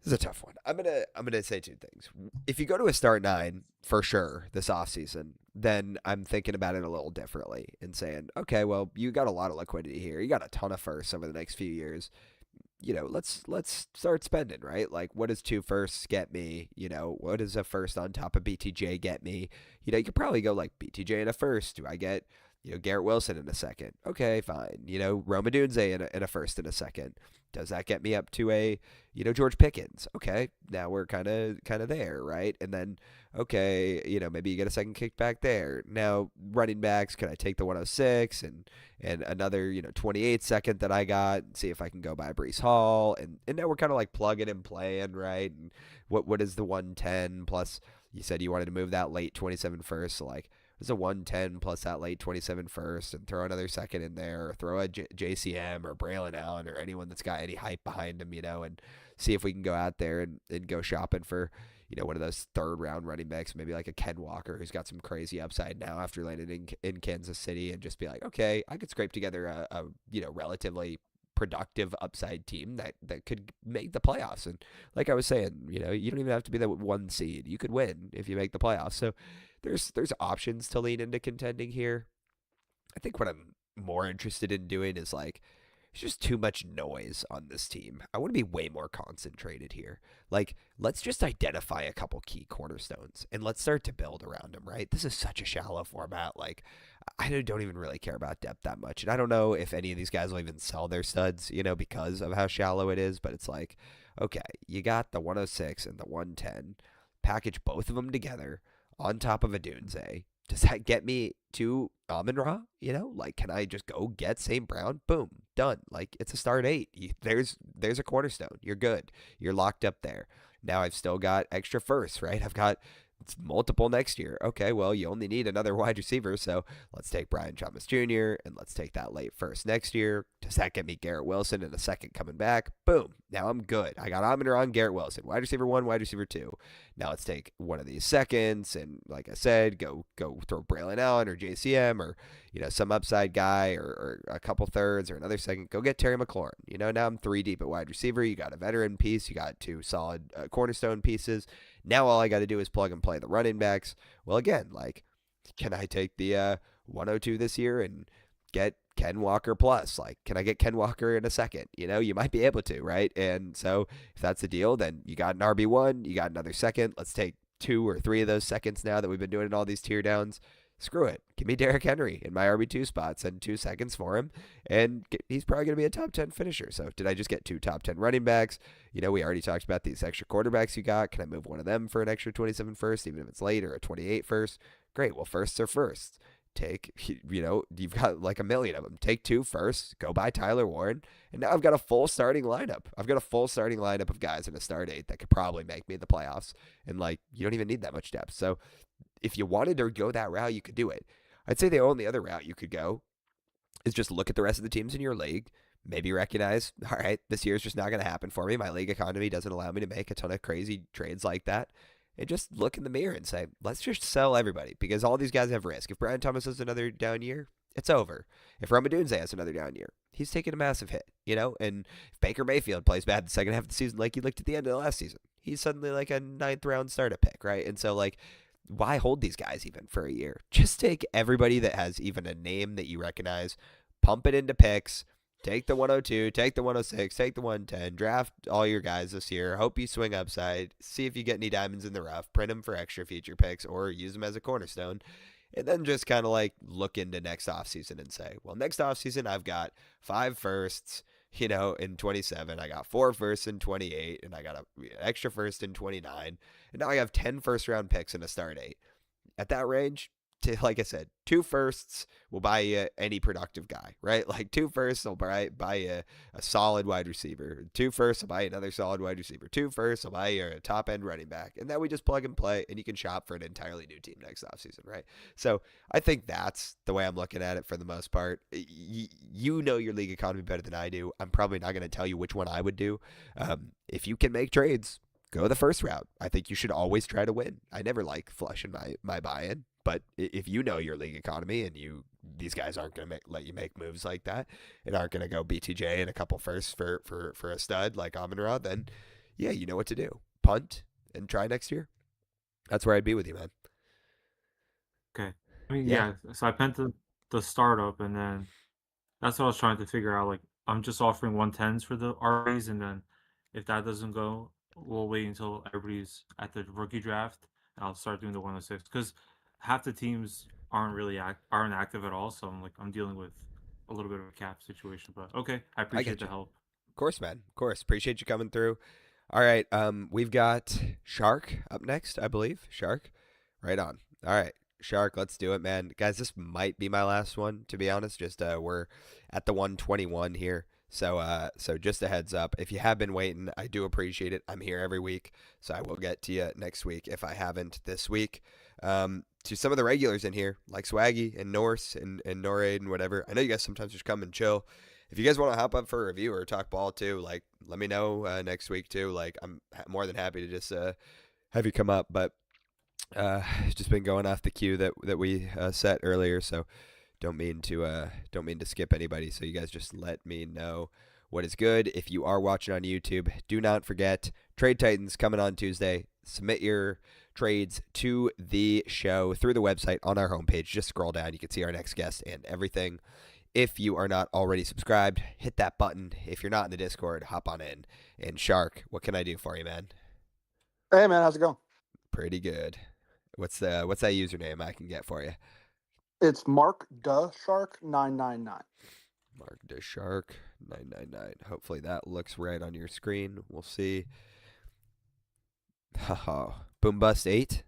is a tough one. I'm gonna say two things. If you go to a start 9 for sure this offseason, then I'm thinking about it a little differently and saying, okay, well, you got a lot of liquidity here. You got a ton of firsts over the next few years. Let's start spending, right? Like, what does 2 firsts get me? What does a first on top of BTJ get me? You could probably go like BTJ in a first. Do I get, Garrett Wilson in a second? Okay, fine. Rome Odunze in a first in a second. Does that get me up to a, George Pickens? Okay, now we're kind of there, right? And then, okay, maybe you get a second kick back there. Now, running backs, can I take the 106 and another, 28 second that I got and see if I can go by Breece Hall? And now we're kind of like plugging and playing, right? And what is the 110 plus? You said you wanted to move that late 27 first, so like, it's a 110 plus that late 27 first, and throw another second in there, or throw a JCM or Braylon Allen or anyone that's got any hype behind him, and see if we can go out there and go shopping for, one of those 3rd round running backs, maybe like a Ken Walker who's got some crazy upside now after landing in Kansas City, and just be like, okay, I could scrape together a relatively productive upside team that could make the playoffs. And like I was saying, you don't even have to be the 1 seed. You could win if you make the playoffs. So there's options to lean into contending here. I think what I'm more interested in doing is like, there's just too much noise on this team. I want to be way more concentrated here. Like, let's just identify a couple key cornerstones and let's start to build around them, right? This is such a shallow format. Like, I don't even really care about depth that much. And I don't know if any of these guys will even sell their studs, because of how shallow it is. But it's like, okay, you got the 106 and the 110. Package both of them together on top of a Dunze. Does that get me to Amon-Ra? Like, can I just go get St. Brown? Boom, done. Like, it's a start 8. There's a cornerstone. You're good. You're locked up there. Now I've still got extra firsts, right? I've got multiple next year. Okay, well, you only need another wide receiver, so let's take Brian Thomas Jr. and let's take that late first next year. Does that get me Garrett Wilson in a second coming back? Boom. Now I'm good. I got Amon-Ra, Garrett Wilson, wide receiver 1, wide receiver 2. Now let's take one of these seconds and, like I said, go throw Braylon Allen or JCM or some upside guy or a couple thirds or another second. Go get Terry McLaurin. Now I'm 3 deep at wide receiver. You got a veteran piece. You got 2 solid cornerstone pieces. Now all I got to do is plug and play the running backs. Well, again, like, can I take the 102 this year and get Ken Walker plus? Like, can I get Ken Walker in a second? You might be able to, right? And so if that's the deal, then you got an RB1, you got another second. Let's take 2 or 3 of those seconds now that we've been doing in all these tear downs. Screw it. Give me Derrick Henry in my RB2 spots and 2 seconds for him. And he's probably going to be a top 10 finisher. So did I just get 2 top 10 running backs? We already talked about these extra quarterbacks you got. Can I move one of them for an extra 27 first, even if it's late, or a 28 first? Great. Well, firsts are firsts. Take, you've got like a million of them. Take 2 firsts, go buy Tyler Warren. And now I've got a full starting lineup. I've got a full starting lineup of guys in a start 8 that could probably make me the playoffs. And like, you don't even need that much depth. So if you wanted to go that route, you could do it. I'd say the only other route you could go is just look at the rest of the teams in your league, maybe recognize, all right, this year's just not going to happen for me. My league economy doesn't allow me to make a ton of crazy trades like that. And just look in the mirror and say, let's just sell everybody because all these guys have risk. If Brian Thomas has another down year, it's over. If Rome Odunze has another down year, he's taking a massive hit, And if Baker Mayfield plays bad the second half of the season like he looked at the end of the last season, he's suddenly like a 9th round starter pick, right? And so, like, why hold these guys even for a year? Just take everybody that has even a name that you recognize, pump it into picks, take the 102, take the 106, take the 110, draft all your guys this year, hope you swing upside, see if you get any diamonds in the rough, print them for extra future picks or use them as a cornerstone, and then just kind of like look into next offseason and say, well, next offseason I've got 5 firsts, in 27, I got 4 firsts in 28, and I got an extra first in 29, and now I have 10 first-round picks in a start 8. At that range, like I said, 2 firsts will buy you any productive guy, right? Like 2 firsts will buy you a solid wide receiver. 2 firsts will buy you another solid wide receiver. 2 firsts will buy you a top end running back. And then we just plug and play, and you can shop for an entirely new team next offseason, right? So I think that's the way I'm looking at it for the most part. You know your league economy better than I do. I'm probably not going to tell you which one I would do. If you can make trades, go the first route. I think you should always try to win. I never like flushing my buy-in. But if you know your league economy and these guys aren't going to let you make moves like that and aren't going to go BTJ and a couple firsts for a stud like Amon-Ra, then yeah, you know what to do. Punt and try next year. That's where I'd be with you, man. Okay. I mean, yeah. So I pent the startup, and then that's what I was trying to figure out. Like, I'm just offering 110s for the RAs, and then if that doesn't go, we'll wait until everybody's at the rookie draft, and I'll start doing the 106 because half the teams aren't active at all. So I'm dealing with a little bit of a cap situation. But okay, I appreciate the help. Of course, man. Of course, appreciate you coming through. All right, we've got Shark up next, I believe. Shark, right on. All right. Shark, let's do it, man. Guys, this might be my last one, to be honest. Just we're at the 121 here. So just a heads up. If you have been waiting, I do appreciate it. I'm here every week, so I will get to you next week if I haven't this week. To some of the regulars in here, like Swaggy and Norse and Norade and whatever. I know you guys sometimes just come and chill. If you guys want to hop up for a review or talk ball too, like let me know next week too. Like I'm more than happy to just have you come up, but just been going off the cue that we set earlier, so don't mean to skip anybody. So you guys just let me know what is good. If you are watching on YouTube, do not forget Trade Titans coming on Tuesday. Submit your trades to the show through the website on our homepage. Just scroll down, you can see our next guest and everything. If you are not already subscribed, hit that button. If you're not in the Discord, hop on in. And Shark, what can I do for you, man? Hey man, how's it going? Pretty good. What's that username I can get for you? It's Mark Shark 999. Mark Shark 999. Hopefully that looks right on your screen. We'll see. Haha. Boom Bust 8.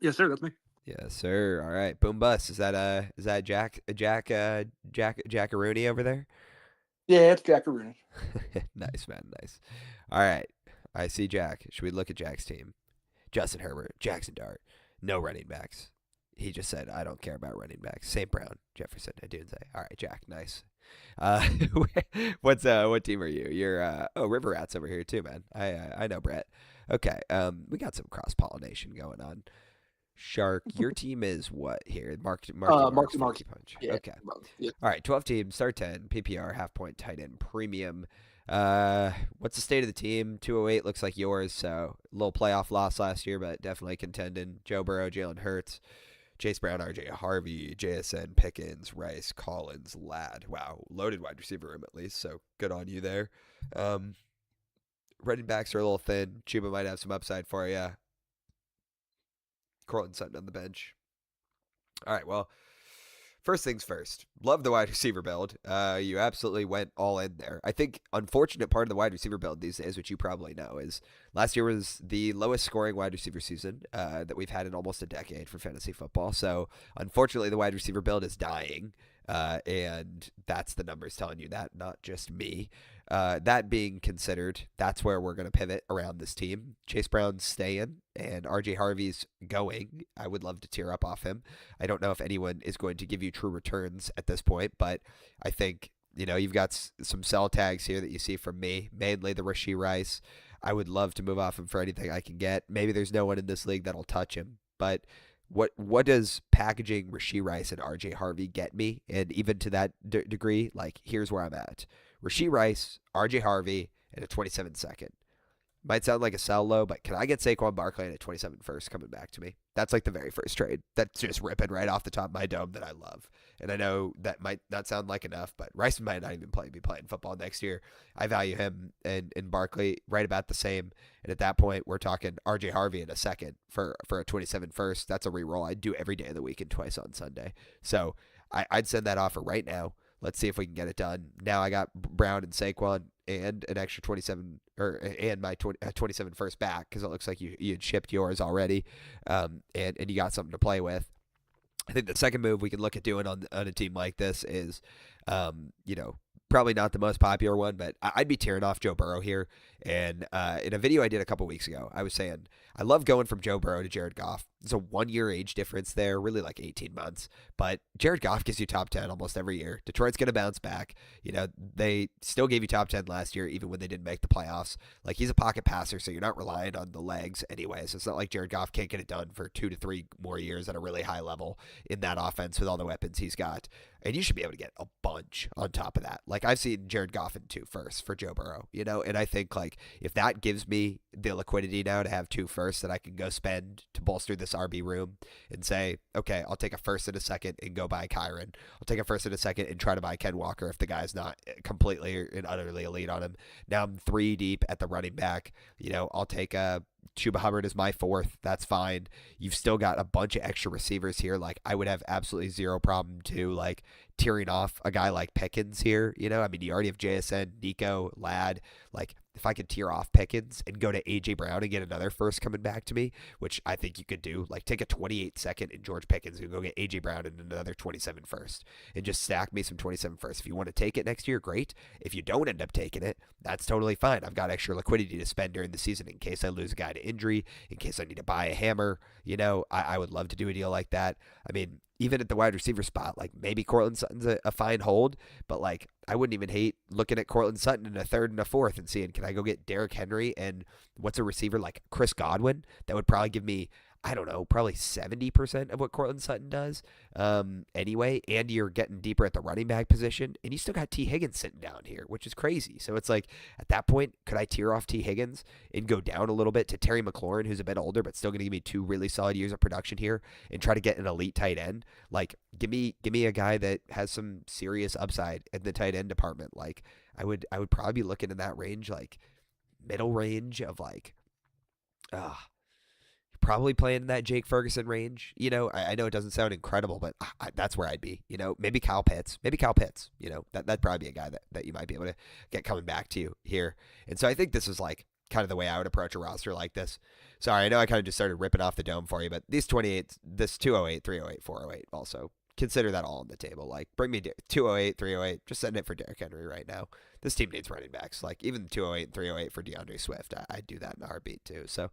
Yes, sir. That's me. Yes, sir. All right. Boom Bust. Is that Jackaroonie over there? Yeah, it's Jackaroonie. Nice, man. Nice. All right. I see Jack. Should we look at Jack's team? Justin Herbert, Jackson Dart, no running backs. He just said, I don't care about running backs. St. Brown, Jefferson, Adunze. All right, Jack, nice. What team are you? You're River Rats over here too, man. I know Brett. Okay, we got some cross pollination going on. Shark, your team is what here? Marky Punch. Yeah, okay. Yeah. All right, 12 teams, start 10, PPR, half point, tight end, premium. What's the state of the team? 208 looks like yours, so a little playoff loss last year, but definitely contending. Joe Burrow, Jalen Hurts, Chase Brown, RJ Harvey, JSN, Pickens, Rice, Collins, Ladd. Wow, loaded wide receiver room at least, so good on you there. Running backs are a little thin. Chuba might have some upside for you. Cortland Sutton on the bench. All right, well, first things first. Love the wide receiver build. You absolutely went all in there. I think unfortunate part of the wide receiver build these days, which you probably know, is last year was the lowest scoring wide receiver season that we've had in almost a decade for fantasy football. So unfortunately, the wide receiver build is dying. And that's the numbers telling you that, not just me. That being considered, that's where we're going to pivot around this team. Chase Brown's staying and RJ Harvey's going. I would love to tear up off him. I don't know if anyone is going to give you true returns at this point, but I think, you've got some sell tags here that you see from me, mainly the Rashee Rice. I would love to move off him for anything I can get. Maybe there's no one in this league that'll touch him, but what does packaging Rashee Rice and RJ Harvey get me? And even to that degree, here's where I'm at. Rashee Rice, RJ Harvey, and a 27 second. Might sound like a sell low, but can I get Saquon Barkley and a 27 first coming back to me? That's like the very first trade. That's just ripping right off the top of my dome that I love. And I know that might not sound like enough, but Rice might not even be playing football next year. I value him and Barkley right about the same. And at that point, we're talking RJ Harvey in a second for a 27 first. That's a reroll I'd do every day of the week and twice on Sunday. So I'd send that offer right now. Let's see if we can get it done. Now I got Brown and Saquon and an extra 27 and my 27 first back, because it looks like you had shipped yours already, and you got something to play with. I think the second move we can look at doing on a team like this is, probably not the most popular one, but I'd be tearing off Joe Burrow here. And in a video I did a couple weeks ago, I was saying I love going from Joe Burrow to Jared Goff. There's a 1 year age difference there, really like 18 months. But Jared Goff gives you top 10 almost every year. Detroit's going to bounce back. They still gave you top 10 last year, even when they didn't make the playoffs. Like, he's a pocket passer, so you're not relying on the legs anyway. So it's not like Jared Goff can't get it done for 2 to 3 more years at a really high level in that offense with all the weapons he's got. And you should be able to get a bunch on top of that. Like, I've seen Jared Goff in 2 firsts for Joe Burrow, and I think, like, if that gives me the liquidity now to have 2 firsts that I can go spend to bolster this RB room and say, okay, I'll take a first and a second and go buy Kyron. I'll take a first and a second and try to buy Ken Walker if the guy's not completely and utterly elite on him. Now I'm 3 deep at the running back. I'll take Chuba Hubbard as my 4th. That's fine. You've still got a bunch of extra receivers here. Like, I would have absolutely zero problem to, like, tearing off a guy like Pickens here. You already have JSN, Nico, Ladd. Like, if I could tear off Pickens and go to A.J. Brown and get another first coming back to me, which I think you could do, like, take a 28 second in George Pickens and go get A.J. Brown and another 27 first and just stack me some 27 first. If you want to take it next year, great. If you don't end up taking it, that's totally fine. I've got extra liquidity to spend during the season in case I lose a guy to injury, in case I need to buy a hammer. I would love to do a deal like that. Even at the wide receiver spot, like, maybe Courtland Sutton's a fine hold, but, like, I wouldn't even hate looking at Courtland Sutton in a 3rd and a 4th and seeing, can I go get Derrick Henry and what's a receiver like Chris Godwin that would probably give me, I don't know, probably 70% of what Courtland Sutton does anyway, and you're getting deeper at the running back position, and you still got T. Higgins sitting down here, which is crazy. So it's like, at that point, could I tear off T. Higgins and go down a little bit to Terry McLaurin, who's a bit older, but still going to give me 2 really solid years of production here, and try to get an elite tight end? Like, give me a guy that has some serious upside in the tight end department. Like, I would probably be looking in that range, like, middle range of, like, probably playing in that Jake Ferguson range. I know it doesn't sound incredible, but that's where I'd be. Maybe Kyle Pitts. That'd probably be a guy that you might be able to get coming back to you here. And so I think this is, like, kind of the way I would approach a roster like this. Sorry, I know I kind of just started ripping off the dome for you, but these 28, this 208, 308, 408 also, consider that all on the table. Like, bring me 208, 308, just send it for Derrick Henry right now. This team needs running backs. Like, even 208 and 308 for DeAndre Swift, I'd do that in a heartbeat too. So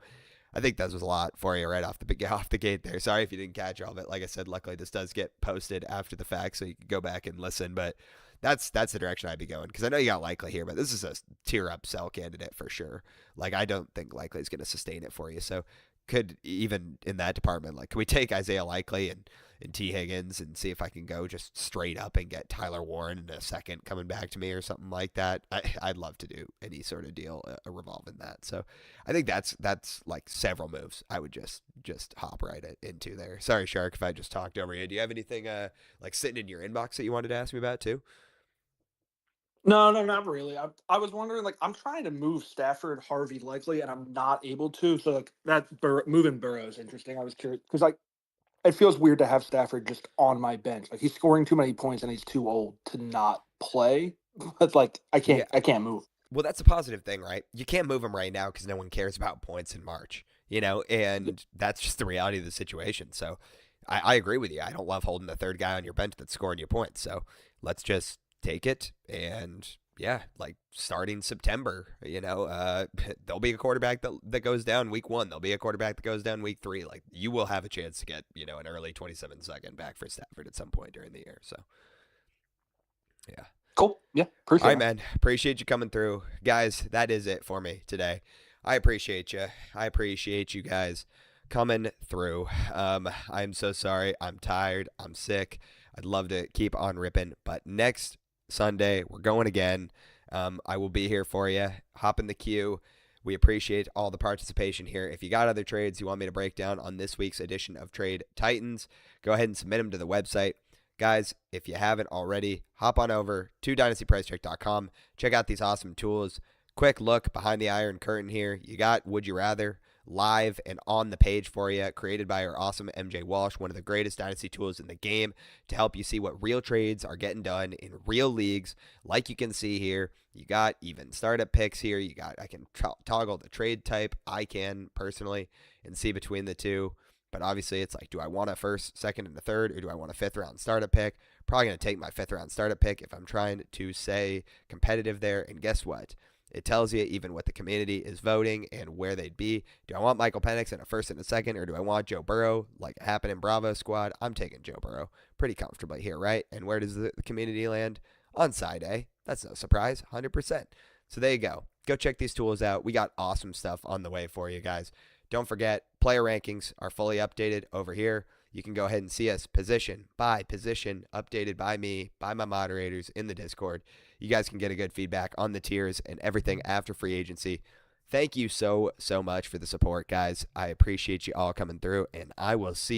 I think that was a lot for you right off the gate there. Sorry if you didn't catch all of it. Like I said, luckily this does get posted after the fact, so you can go back and listen. But that's the direction I'd be going, because I know you got Likely here, but this is a tier up sell candidate for sure. Like, I don't think Likely is going to sustain it for you. So could, even in that department, like, could we take Isaiah Likely and T. Higgins and see if I can go just straight up and get Tyler Warren in a second coming back to me or something like that? I'd love to do any sort of deal revolving that. So I think that's like several moves I would just hop right into there. Sorry, Shark, if I just talked over you. Do you have anything like sitting in your inbox that you wanted to ask me about too? No, not really. I was wondering, like, I'm trying to move Stafford, Harvey, Likely, and I'm not able to. So, like, that moving Burrow is interesting. I was curious because, like, it feels weird to have Stafford just on my bench. Like, he's scoring too many points and he's too old to not play. But, like, I can't move. Well, that's a positive thing, right? You can't move him right now because no one cares about points in March, and that's just the reality of the situation. So I agree with you. I don't love holding the third guy on your bench that's scoring you points. So let's just take it, and yeah, like, starting September, there'll be a quarterback that goes down week 1. There'll be a quarterback that goes down week 3. Like, you will have a chance to get, an early 27 second back for Stafford at some point during the year. So yeah. Cool. Yeah. Appreciate it. All right, man. Appreciate you coming through. Guys, that is it for me today. I appreciate you. I appreciate you guys coming through. I'm so sorry. I'm tired. I'm sick. I'd love to keep on ripping, but next Sunday, we're going again. I will be here for you. Hop in the queue. We appreciate all the participation here. If you got other trades you want me to break down on this week's edition of Trade Titans, go ahead and submit them to the website. Guys, if you haven't already, hop on over to dynastypricecheck.com. Check out these awesome tools. Quick look behind the iron curtain here. You got Would You Rather, live and on the page for you, created by our awesome MJ Walsh, one of the greatest Dynasty tools in the game to help you see what real trades are getting done in real leagues. Like you can see here, you got even startup picks here. I can toggle the trade type. I can personally and see between the two. But obviously, it's like, do I want a first, second, and a third, or do I want a 5th round startup pick? Probably going to take my 5th round startup pick if I'm trying to stay competitive there. And guess what? It tells you even what the community is voting and where they'd be. Do I want Michael Penix in a 1st and a 2nd, or do I want Joe Burrow like it happened in Bravo Squad? I'm taking Joe Burrow pretty comfortably here, right? And where does the community land? On side A. That's no surprise, 100%. So there you go. Go check these tools out. We got awesome stuff on the way for you guys. Don't forget, player rankings are fully updated over here. You can go ahead and see us position by position, updated by me, by my moderators in the Discord. You guys can get a good feedback on the tiers and everything after free agency. Thank you so much for the support, guys. I appreciate you all coming through, and I will see